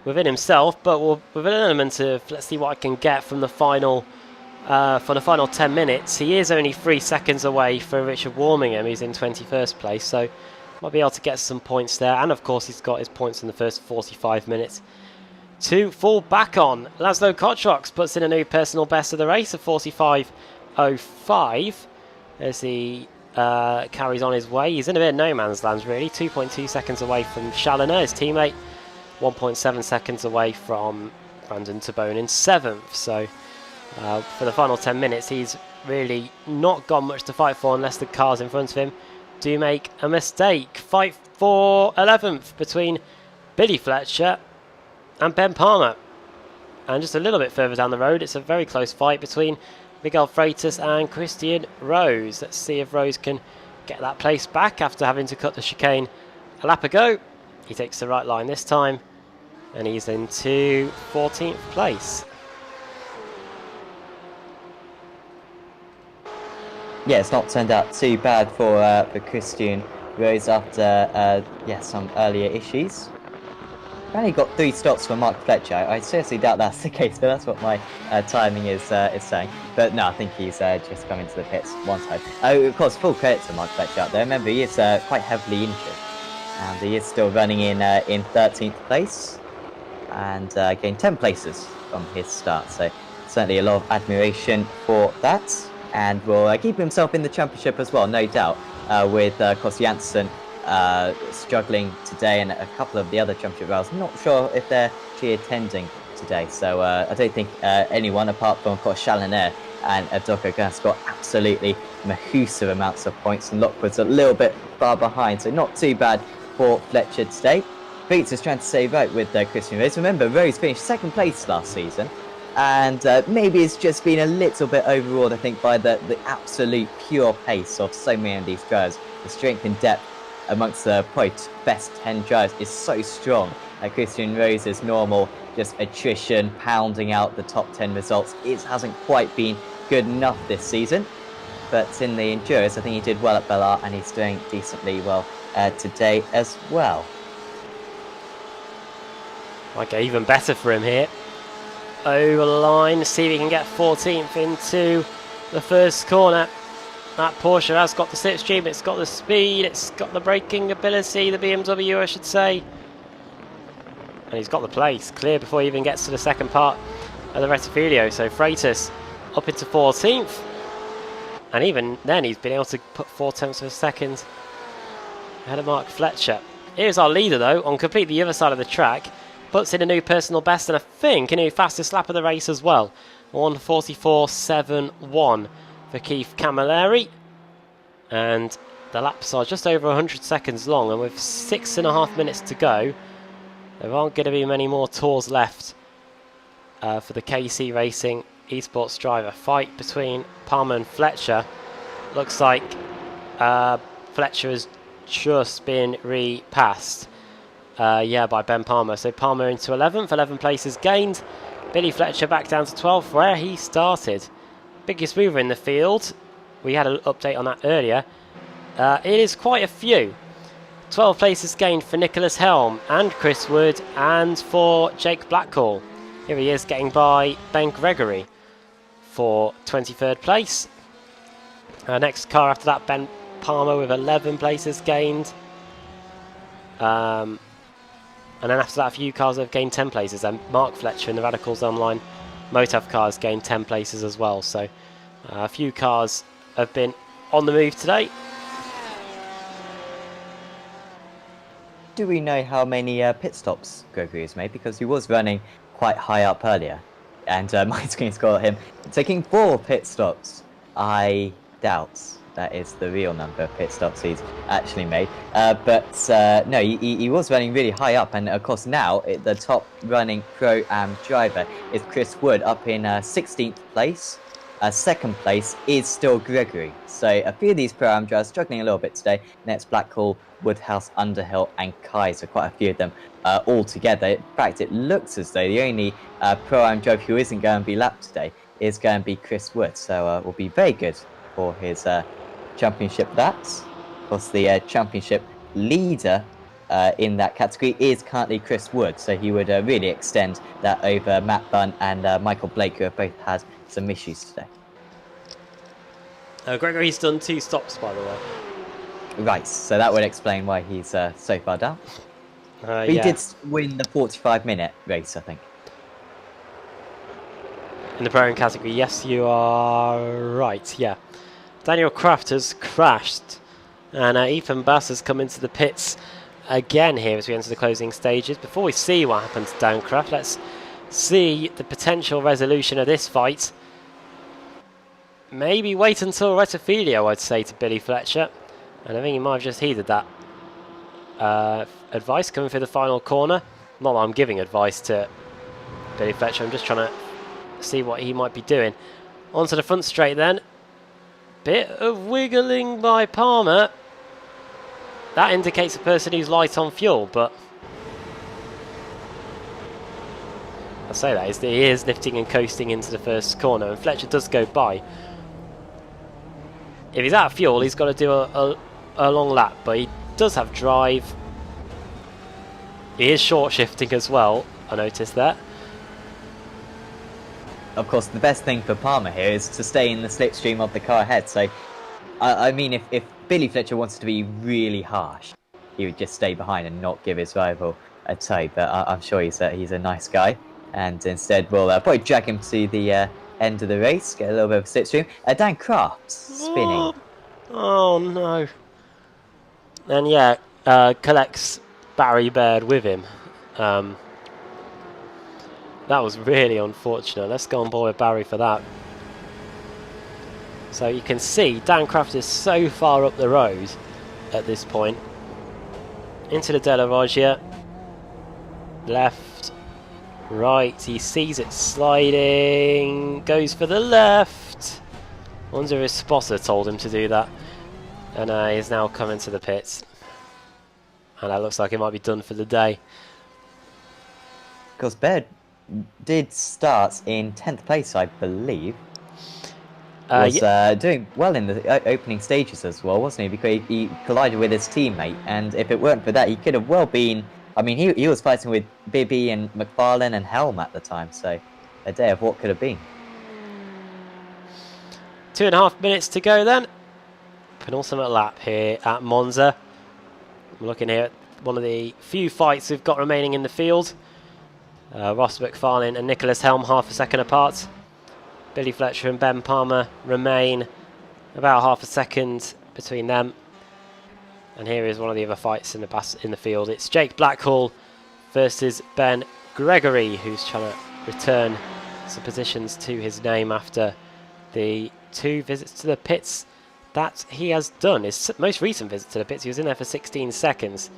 within himself, but with an element of let's see what I can get from the final 10 minutes. He is only 3 seconds away from Richard Warmingham. He's in 21st place, so might be able to get some points there. And of course, he's got his points in the first 45 minutes to fall back on. Laszlo Kotrox puts in a new personal best of the race of 45.05 as he carries on his way. He's in a bit of no man's land, really. 2.2 seconds away from Challoner, his teammate. 1.7 seconds away from Brandon Tabone in 7th. So for the final 10 minutes, he's really not got much to fight for unless the cars in front of him do make a mistake. Fight for 11th between Billy Fletcher and Ben Palmer. And just a little bit further down the road, it's a very close fight between Miguel Freitas and Christian Rose. Let's see if Rose can get that place back after having to cut the chicane a lap ago. He takes the right line this time, and he's into 14th place. Yeah, it's not turned out too bad for Christian Rose after some earlier issues. Apparently got 3 stops for Mark Fletcher. I seriously doubt that's the case, but that's what my timing is saying. But no, I think he's just come into the pits one time. Oh, of course, full credit to Mark Fletcher out there. Remember, he is quite heavily injured, and he is still running in 13th place and gained 10 places from his start. So certainly a lot of admiration for that, and will keep himself in the championship as well, no doubt, with Kos Janssen struggling today, and a couple of the other championship rivals. Not sure if they're actually attending today, so I don't think anyone apart from, of course, Challoner and Doka are going to score absolutely massive amounts of points, and Lockwood's a little bit far behind, so not too bad for Fletcher today. Beats is trying to save out with Christian Rose. Remember, Rose finished 2nd place last season, and maybe it's just been a little bit overawed, I think, by the absolute pure pace of so many of these drivers. The strength and depth amongst the probably best 10 drivers is so strong. Christian Rose's normal just attrition, pounding out the top 10 results, it hasn't quite been good enough this season. But in the Endurance, I think he did well at Bellar, and he's doing decently well today as well. Might get even better for him here. Over the line, see if he can get 14th into the first corner. That Porsche has got the slipstream, it's got the speed, it's got the braking ability, the BMW I should say. And he's got the place clear before he even gets to the second part of the Rettifilio. So Freitas up into 14th. And even then he's been able to put 4/10 of a second ahead of Mark Fletcher. Here's our leader though, on completely the other side of the track. Puts in a new personal best, and I think a new fastest lap of the race as well. 1:44.71 for Keith Camilleri. And the laps are just over 100 seconds long, and with 6.5 minutes to go, there aren't going to be many more tours left for the KC Racing esports driver. Fight between Palmer and Fletcher. Looks like Fletcher has just been repassed. By Ben Palmer. So Palmer into 11th, 11 places gained. Billy Fletcher back down to 12th, where he started. Biggest mover in the field. We had an update on that earlier. It is quite a few. 12 places gained for Nicholas Helm and Chris Wood, and for Jake Blackhall. Here he is getting by Ben Gregory for 23rd place. Next car after that, Ben Palmer with 11 places gained. And then after that, a few cars have gained 10 places. And Mark Fletcher in the Radicals Online Motav cars gained 10 places as well. So a few cars have been on the move today. do we know how many pit stops Gregory has made? Because he was running quite high up earlier. And my screen's got him taking 4 pit stops. I doubt that is the real number of pit stops he's actually made. No, he was running really high up. And of course now, the top running Pro-Am driver is Chris Wood up in 16th place. Second place is still Gregory. So a few of these Pro-Am drivers struggling a little bit today. Next, Blackhall, Woodhouse, Underhill and Kaiser. Quite a few of them all together. In fact, it looks as though the only Pro-Am driver who isn't going to be lapped today is going to be Chris Wood. So it will be very good for his championship laps. Of course, the championship leader in that category is currently Chris Wood. So he would really extend that over Matt Bunn and Michael Blake, who have both had some issues today. Gregory's done 2 stops, by the way. Right, so that would explain why he's so far down. But he did win the 45-minute race, I think. In the Pro-Am category, yes, you are right, yeah. Daniel Kraft has crashed, and Ethan Bass has come into the pits again here as we enter the closing stages. Before we see what happens to Dan Kraft, let's see the potential resolution of this fight. Maybe wait until Retafilio, I'd say, to Billy Fletcher. And I think he might have just heeded that advice coming through the final corner. Not that I'm giving advice to Billy Fletcher, I'm just trying to see what he might be doing. Onto the front straight then. Bit of wiggling by Palmer. That indicates a person who's light on fuel, but I say that, he is lifting and coasting into the first corner, and Fletcher does go by. If he's out of fuel, he's got to do a long lap, but he does have drive. He is short shifting as well, I noticed that. Of course, the best thing for Palmer here is to stay in the slipstream of the car ahead. So, I mean, if Billy Fletcher wants to be really harsh, he would just stay behind and not give his rival a tow. But I'm sure he's a nice guy, and instead we'll probably drag him to the end of the race, get a little bit of a slipstream. Dan Kraft spinning. Oh no. And yeah, collects Barry Baird with him. That was really unfortunate. Let's go on board with Barry for that. So you can see Dan Kraft is so far up the road at this point. Into the Della Roggia. Left. Right. He sees it sliding. Goes for the left. Wonder if his spotter told him to do that. And he's now coming to the pits. And that looks like it might be done for the day. Of course, Baird did start in 10th place, I believe. Was doing well in the opening stages as well, wasn't he? Because he collided with his teammate, and if it weren't for that, he could have well been... I mean, he was fighting with Bibby and McFarlane and Helm at the time, so a day of what could have been. 2.5 minutes to go then. Penultimate lap here at Monza. I'm looking here at one of the few fights we've got remaining in the field. Ross McFarlane and Nicholas Helm half a second apart. Billy Fletcher and Ben Palmer remain about half a second between them. And here is one of the other fights in the field. It's Jake Blackhall versus Ben Gregory, who's trying to return some positions to his name after the 2 visits to the pits that he has done. His most recent visit to the pits, he was in there for 16 seconds.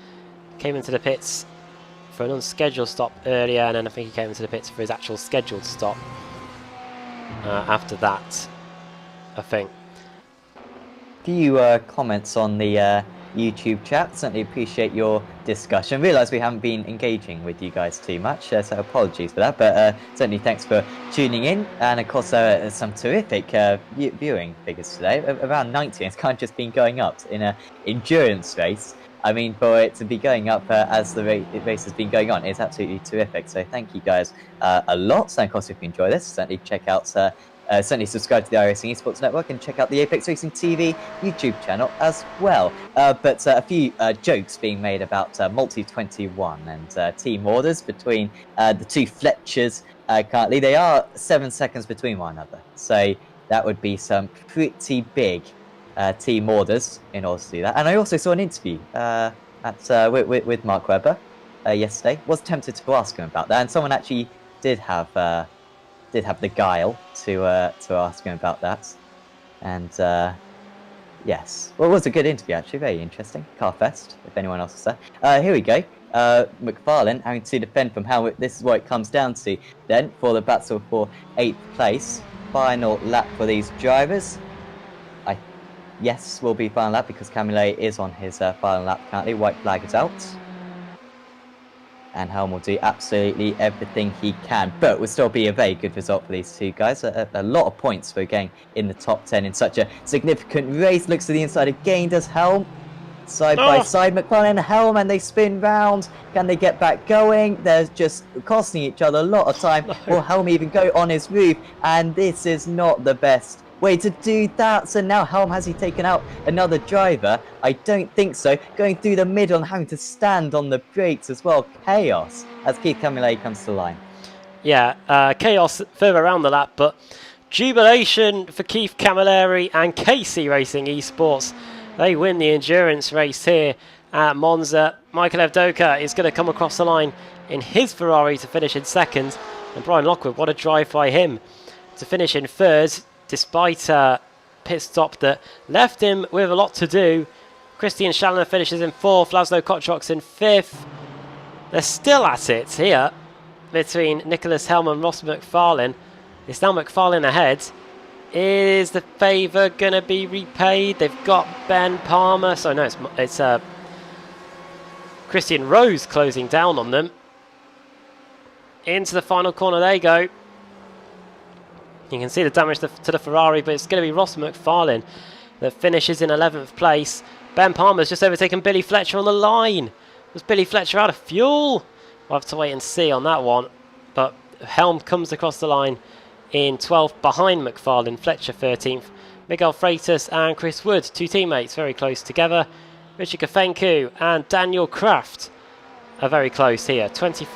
Came into the pits for an unscheduled stop earlier, and then I think he came into the pits for his actual scheduled stop after that, I think. A few comments on the YouTube chat. Certainly appreciate your discussion. Realise we haven't been engaging with you guys too much, so apologies for that, but certainly thanks for tuning in. And of course some terrific viewing figures today, around 90. It's kind of just been going up in an endurance race. I mean, for it to be going up as the race has been going on, it's absolutely terrific. So thank you guys a lot. So of course, if you enjoy this, certainly check out, certainly subscribe to the iRacing Esports Network and check out the Apex Racing TV YouTube channel as well. But a few jokes being made about Multi-21 and team orders between the 2 Fletchers currently. They are 7 seconds between one another. So that would be some pretty big team orders in order to do that. And I also saw an interview with Mark Webber yesterday. Was tempted to ask him about that, and someone actually did have the guile to ask him about that. And yes, well, it was a good interview actually, very interesting. Carfest, if anyone else is there. Here we go. McFarlane having to defend from how this is what it comes down to then for the battle for 8th place. Final lap for these drivers. Yes, will be final lap because Camille is on his final lap currently. White flag is out. And Helm will do absolutely everything he can. But will still be a very good result for these two guys. A lot of points for getting in the top 10 in such a significant race. Looks to the inside again, does Helm. Side by side, McFarlane and Helm, and they spin round. Can they get back going? They're just costing each other a lot of time. Will Helm even go on his roof? And this is not the best way to do that. So now Helm, has he taken out another driver? I don't think so. Going through the middle and having to stand on the brakes as well. Chaos as Keith Camilleri comes to the line. Yeah, chaos further around the lap, but jubilation for Keith Camilleri and KC Racing Esports. They win the endurance race here at Monza. Michael Evdoka is going to come across the line in his Ferrari to finish in second. And Brian Lockwood, what a drive by him to finish in third, despite a pit stop that left him with a lot to do. Christian Schallner finishes in fourth, Laszlo Kotrox in fifth. They're still at it here between Nicholas Helm and Ross McFarlane. It's now McFarlane ahead. Is the favour going to be repaid? They've got Ben Palmer. So no, it's Christian Rose closing down on them. Into the final corner they go. You can see the damage to the Ferrari, but it's going to be Ross McFarlane that finishes in 11th place. Ben Palmer's just overtaken Billy Fletcher on the line. Was Billy Fletcher out of fuel? We'll have to wait and see on that one. But Helm comes across the line in 12th behind McFarlane, Fletcher 13th. Miguel Freitas and Chris Wood, two teammates, very close together. Richard Kafenku and Daniel Kraft are very close here. 18th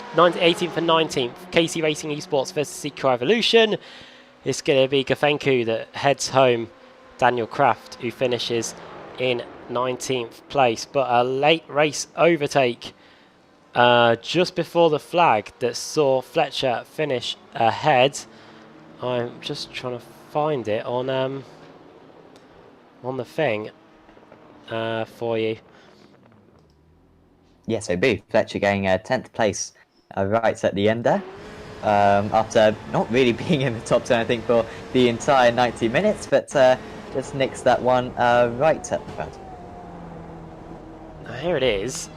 and 19th. KC Racing Esports versus Seco Evolution. It's going to be Kafenku that heads home. Daniel Kraft, who finishes in 19th place. But a late race overtake just before the flag that saw Fletcher finish ahead. I'm just trying to find it on the thing for you. Yeah, so Billy Fletcher getting 10th place right at the end there. After not really being in the top 10, I think, for the entire 90 minutes, but just nicks that one right at the front. Now here it is.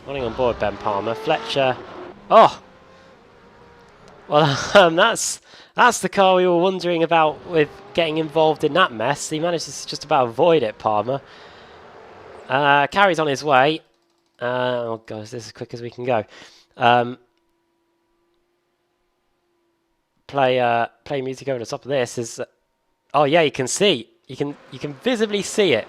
Running on board Ben Palmer. Fletcher. Oh! Well, that's the car we were wondering about with getting involved in that mess. He managed to just about avoid it, Palmer. Carries on his way. Oh, God, is this as quick as we can go? Play music over the top of this. Oh, yeah, you can see. You can visibly see it.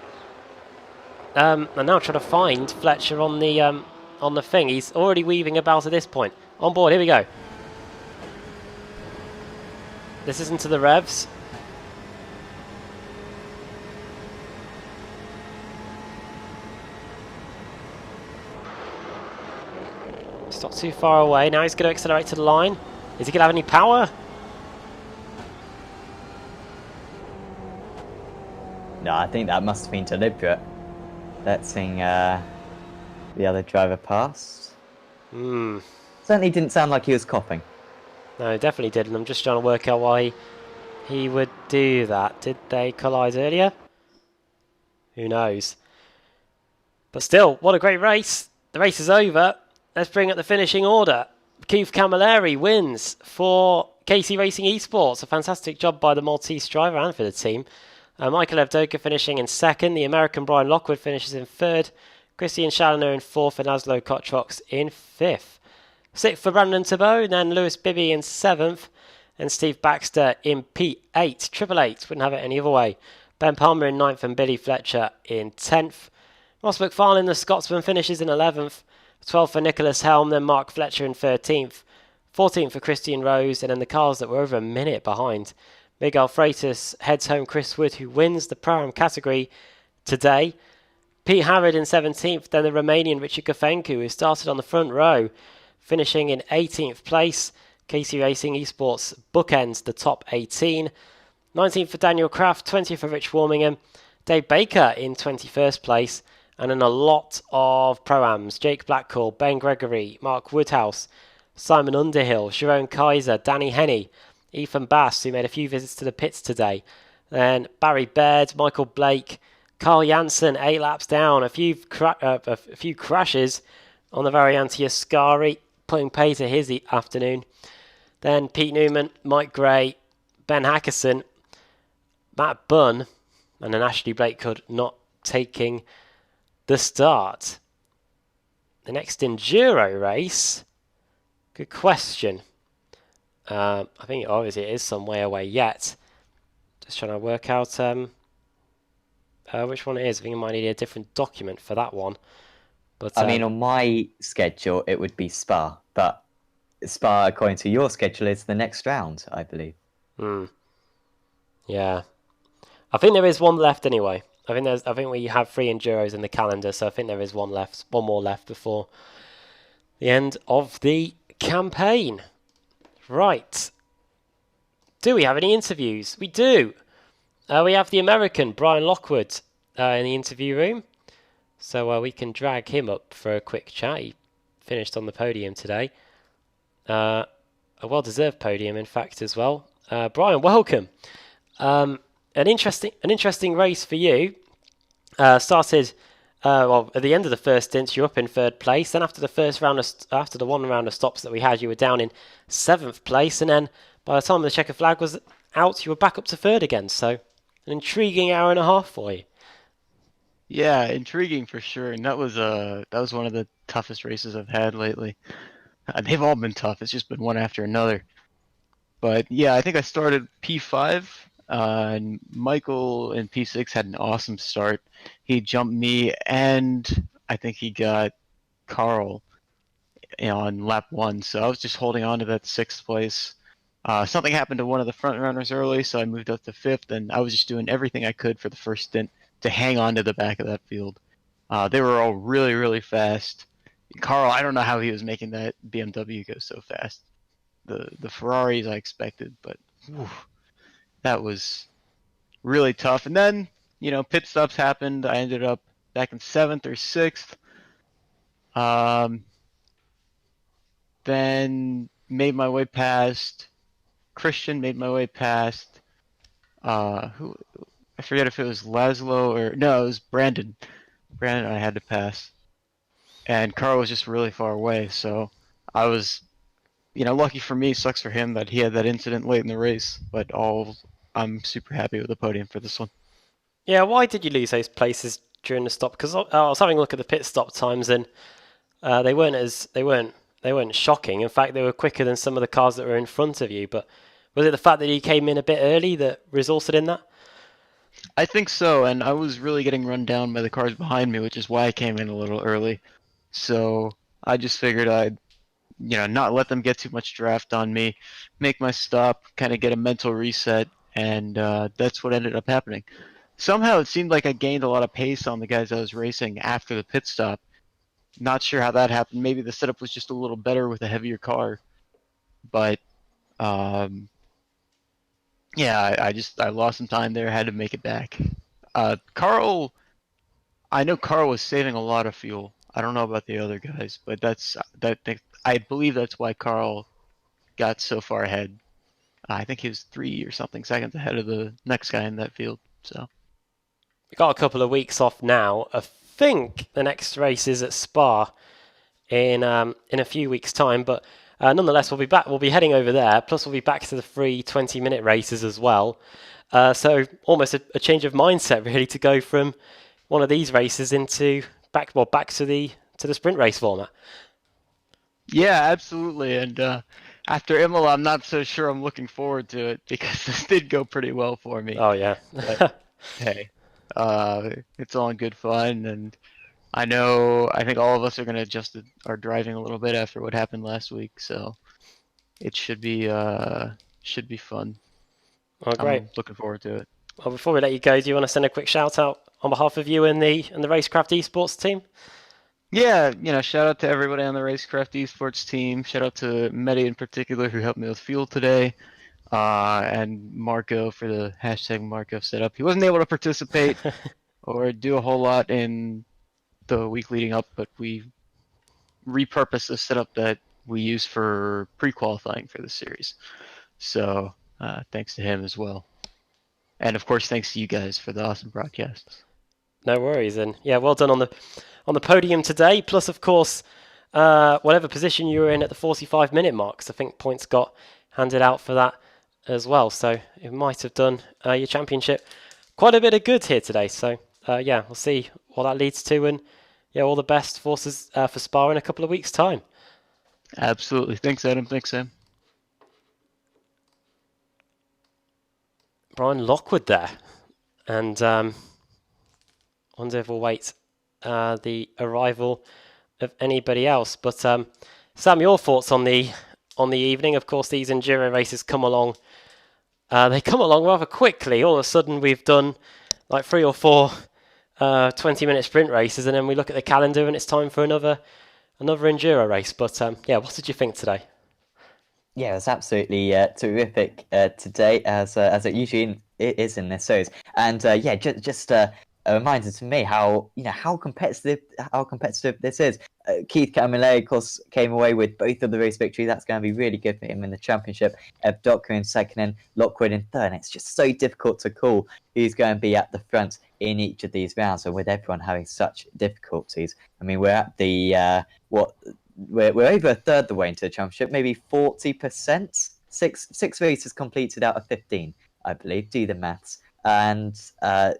I'm now trying to find Fletcher on the thing. He's already weaving about at this point. On board, here we go. This isn't to the revs. It's not too far away. Now he's going to accelerate to the line. Is he going to have any power? No, I think that must have been deliberate. Letting the other driver pass. Certainly didn't sound like he was coughing. No, it definitely did, and I'm just trying to work out why he would do that. Did they collide earlier? Who knows? But still, what a great race. The race is over. Let's bring up the finishing order. Keith Camilleri wins for KC Racing Esports. A fantastic job by the Maltese driver and for the team. Michael Evdoka finishing in second. The American Brian Lockwood finishes in third. Christian Schallner in fourth and Laszlo Kotrox in fifth. Sixth for Brandon Tabo, and then Lewis Bibby in seventh, and Steve Baxter in P8. Triple Eight wouldn't have it any other way. Ben Palmer in ninth and Billy Fletcher in 10th. Ross McFarlane, the Scotsman, finishes in 11th. 12th for Nicholas Helm, then Mark Fletcher in 13th. 14th for Christian Rose, and then the cars that were over a minute behind. Miguel Freitas heads home Chris Wood, who wins the Pro-Am category today. Pete Harrod in 17th, then the Romanian Richard Kofenko, who started on the front row, finishing in 18th place. KC Racing Esports bookends the top 18. 19th for Daniel Kraft, 20th for Rich Warmingham, Dave Baker in 21st place, and then a lot of Pro-Ams. Jake Blackcall, Ben Gregory, Mark Woodhouse, Simon Underhill, Jerome Kaiser, Danny Henney, Ethan Bass, who made a few visits to the pits today. Then Barry Baird, Michael Blake, Carl Janssen, 8 laps down, a few crashes on the Variante Ascari, putting pay to his afternoon. Then Pete Newman, Mike Gray, Ben Hackerson, Matt Bunn, and then Ashley Blakehood not taking the start. The next Enduro race, good question. I think obviously it is some way away yet. Just trying to work out which one it is. I think I might need a different document for that one. But I mean, on my schedule, it would be Spa, but Spa, according to your schedule, is the next round, I believe. Yeah, I think there is one left anyway. I think we have 3 Enduros in the calendar, so I think there is one more left before the end of the campaign. Right. Do we have any interviews? We do. We have the American, Brian Lockwood, in the interview room. So we can drag him up for a quick chat. He finished on the podium today. A well-deserved podium, in fact, as well. Brian, welcome. An interesting race for you. Started at the end of the first stint, you're up in 3rd place. Then after the one round of stops that we had, you were down in 7th place, and then by the time the checker flag was out, you were back up to 3rd again. So an intriguing hour and a half for you. Yeah, intriguing for sure, and that was one of the toughest races I've had lately. They've all been tough. It's just been one after another. But yeah, I think I started P5, and Michael in P6 had an awesome start. He jumped me, and I think he got Carl on lap 1. So I was just holding on to that 6th place. Something happened to one of the front runners early, so I moved up to 5th, and I was just doing everything I could for the first stint to hang on to the back of that field. They were all really, really fast. Carl, I don't know how he was making that BMW go so fast. The Ferraris I expected, but that was really tough. And then, pit stops happened. I ended up back in 7th or 6th. Then made my way past Christian, made my way past who I forget if it was Laszlo or no, it was Brandon. Brandon I had to pass. And Carl was just really far away, so I was lucky for me, sucks for him that he had that incident late in the race, but I'm super happy with the podium for this one. Yeah, why did you lose those places during the stop? Because I was having a look at the pit stop times, and they weren't shocking. In fact, they were quicker than some of the cars that were in front of you. But was it the fact that you came in a bit early that resulted in that? I think so, and I was really getting run down by the cars behind me, which is why I came in a little early. So I just figured I'd not let them get too much draft on me, make my stop, kind of get a mental reset, and that's what ended up happening. Somehow it seemed like I gained a lot of pace on the guys I was racing after the pit stop. Not sure how that happened. Maybe the setup was just a little better with a heavier car. But yeah, I lost some time there, had to make it back. Carl, I know Carl was saving a lot of fuel. I don't know about the other guys, but I believe that's why Carl got so far ahead. I think he was 3 or something seconds ahead of the next guy in that field. So We got a couple of weeks off now. I think the next race is at Spa in a few weeks' time, but nonetheless, we'll be back. We'll be heading over there. Plus, we'll be back to the free 20-minute races as well. So almost a change of mindset, really, to go from one of these races into back to the sprint race format. yeah, absolutely. And after Imola, I'm not so sure I'm looking forward to it because this did go pretty well for me. Oh yeah. But, hey, it's all in good fun, and I think all of us are going to adjust our driving a little bit after what happened last week, so it should be fun. Oh, great. I'm looking forward to it. Well, before we let you go, do you want to send a quick shout out on behalf of you and the Racecraft Esports team? Yeah, shout out to everybody on the Racecraft Esports team. Shout out to Medi in particular who helped me with fuel today, and Marco for the hashtag Marco setup. He wasn't able to participate or do a whole lot in the week leading up, but we repurposed the setup that we use for pre-qualifying for the series. So thanks to him as well. And of course, thanks to you guys for the awesome broadcasts. No worries, and yeah, well done on the podium today. Plus, of course, whatever position you were in at the 45-minute mark, 'cause I think points got handed out for that as well. So it might have done your championship quite a bit of good here today. So yeah, we'll see what that leads to, and yeah, all the best for Spa in a couple of weeks' time. Absolutely. Thanks, Adam. Thanks, Sam. Brian Lockwood there, and wonder if we'll wait the arrival of anybody else. But Sam, your thoughts on the evening? Of course, these enduro races come along. They come along rather quickly. All of a sudden, we've done like 3 or 4 20-minute sprint races, and then we look at the calendar, and it's time for another enduro race. But yeah, what did you think today? Yeah, it was absolutely terrific today, as it usually is in this series. And yeah, just a reminder to me how how competitive this is. Keith Camilleri, of course, came away with both of the race victories. That's going to be really good for him in the championship. Docker in second and Lockwood in third. And it's just so difficult to call who's going to be at the front in each of these rounds. And with everyone having such difficulties, I mean, we're at the We're over a third the way into the championship, maybe 40%. Six races completed out of 15, I believe. Do the maths. And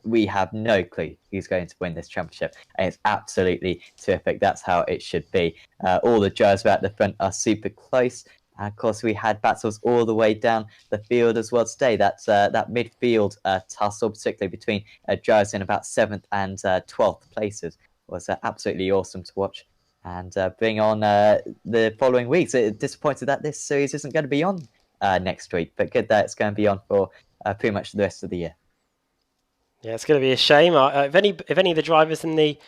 we have no clue who's going to win this championship. And it's absolutely terrific. That's how it should be. All the drivers at the front are super close. And of course, we had battles all the way down the field as well today. That midfield tussle, particularly between drivers in about 7th and 12th places, was absolutely awesome to watch. And bring on the following weeks. Disappointed that this series isn't going to be on next week, but good that it's going to be on for pretty much the rest of the year. Yeah, it's going to be a shame. If any of the drivers in the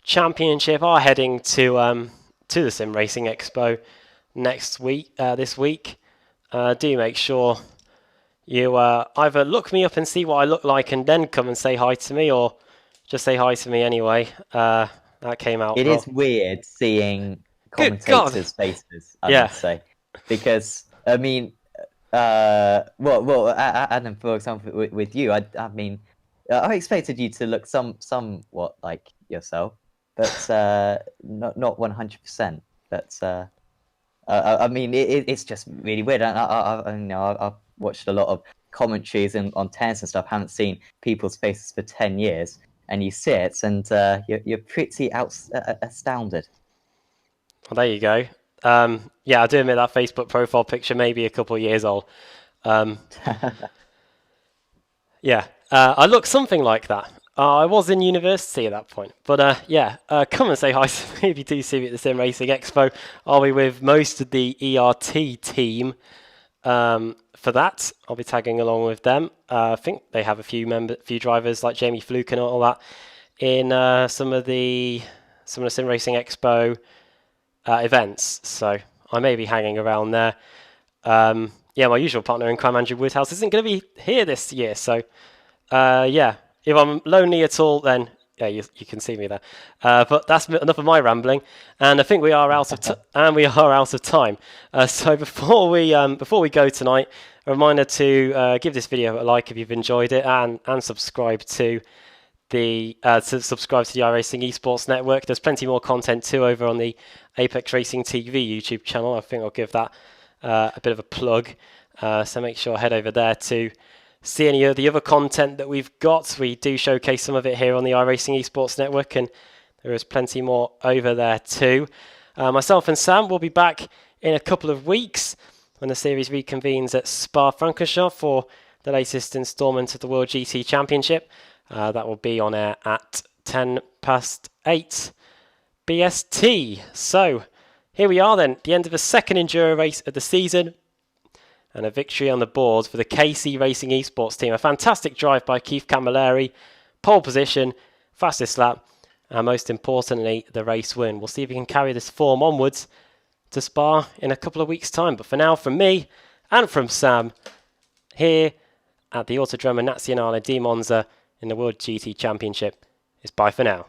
championship are heading to the Sim Racing Expo this week, do make sure you either look me up and see what I look like, and then come and say hi to me, or just say hi to me anyway. That came out. It is weird seeing commentators' faces, I must say, because I mean, Adam, for example, with you, I mean, I expected you to look somewhat like yourself, but not 100%. But I mean, it's just really weird. I've watched a lot of commentaries on tennis and stuff. Haven't seen people's faces for 10 years. And you see it, and you're pretty astounded. Well, there you go. Yeah, I do admit that Facebook profile picture may be a couple of years old. Yeah, I look something like that. I was in university at that point. But yeah, come and say hi to me if you do see me at the Sim Racing Expo. I'll be with most of the ERT team for that. I'll be tagging along with them. I think they have a few drivers like Jamie Fluke and all that in some of the Sim Racing Expo events. So I may be hanging around there. Yeah, my usual partner in crime, Andrew Woodhouse, isn't going to be here this year. So yeah, if I'm lonely at all, then yeah, you can see me there. But that's enough of my rambling, and I think we are out of time. So before we go tonight, a reminder to give this video a like if you've enjoyed it, and subscribe to the iRacing Esports Network. There's plenty more content too over on the Apex Racing TV YouTube channel. I think I'll give that a bit of a plug. So make sure head over there to see any of the other content that we've got. We do showcase some of it here on the iRacing Esports Network, and there is plenty more over there too. Myself and Sam will be back in a couple of weeks when the series reconvenes at Spa-Francorchamps for the latest instalment of the World GT Championship. That will be on air at 8:10 BST. So here we are then, the end of the second enduro race of the season, and a victory on the board for the KC Racing Esports team. A fantastic drive by Keith Camilleri, pole position, fastest lap, and most importantly, the race win. We'll see if he can carry this form onwards to Spa in a couple of weeks' time. But for now, from me and from Sam, here at the Autodromo Nazionale di Monza in the World GT Championship, it's bye for now.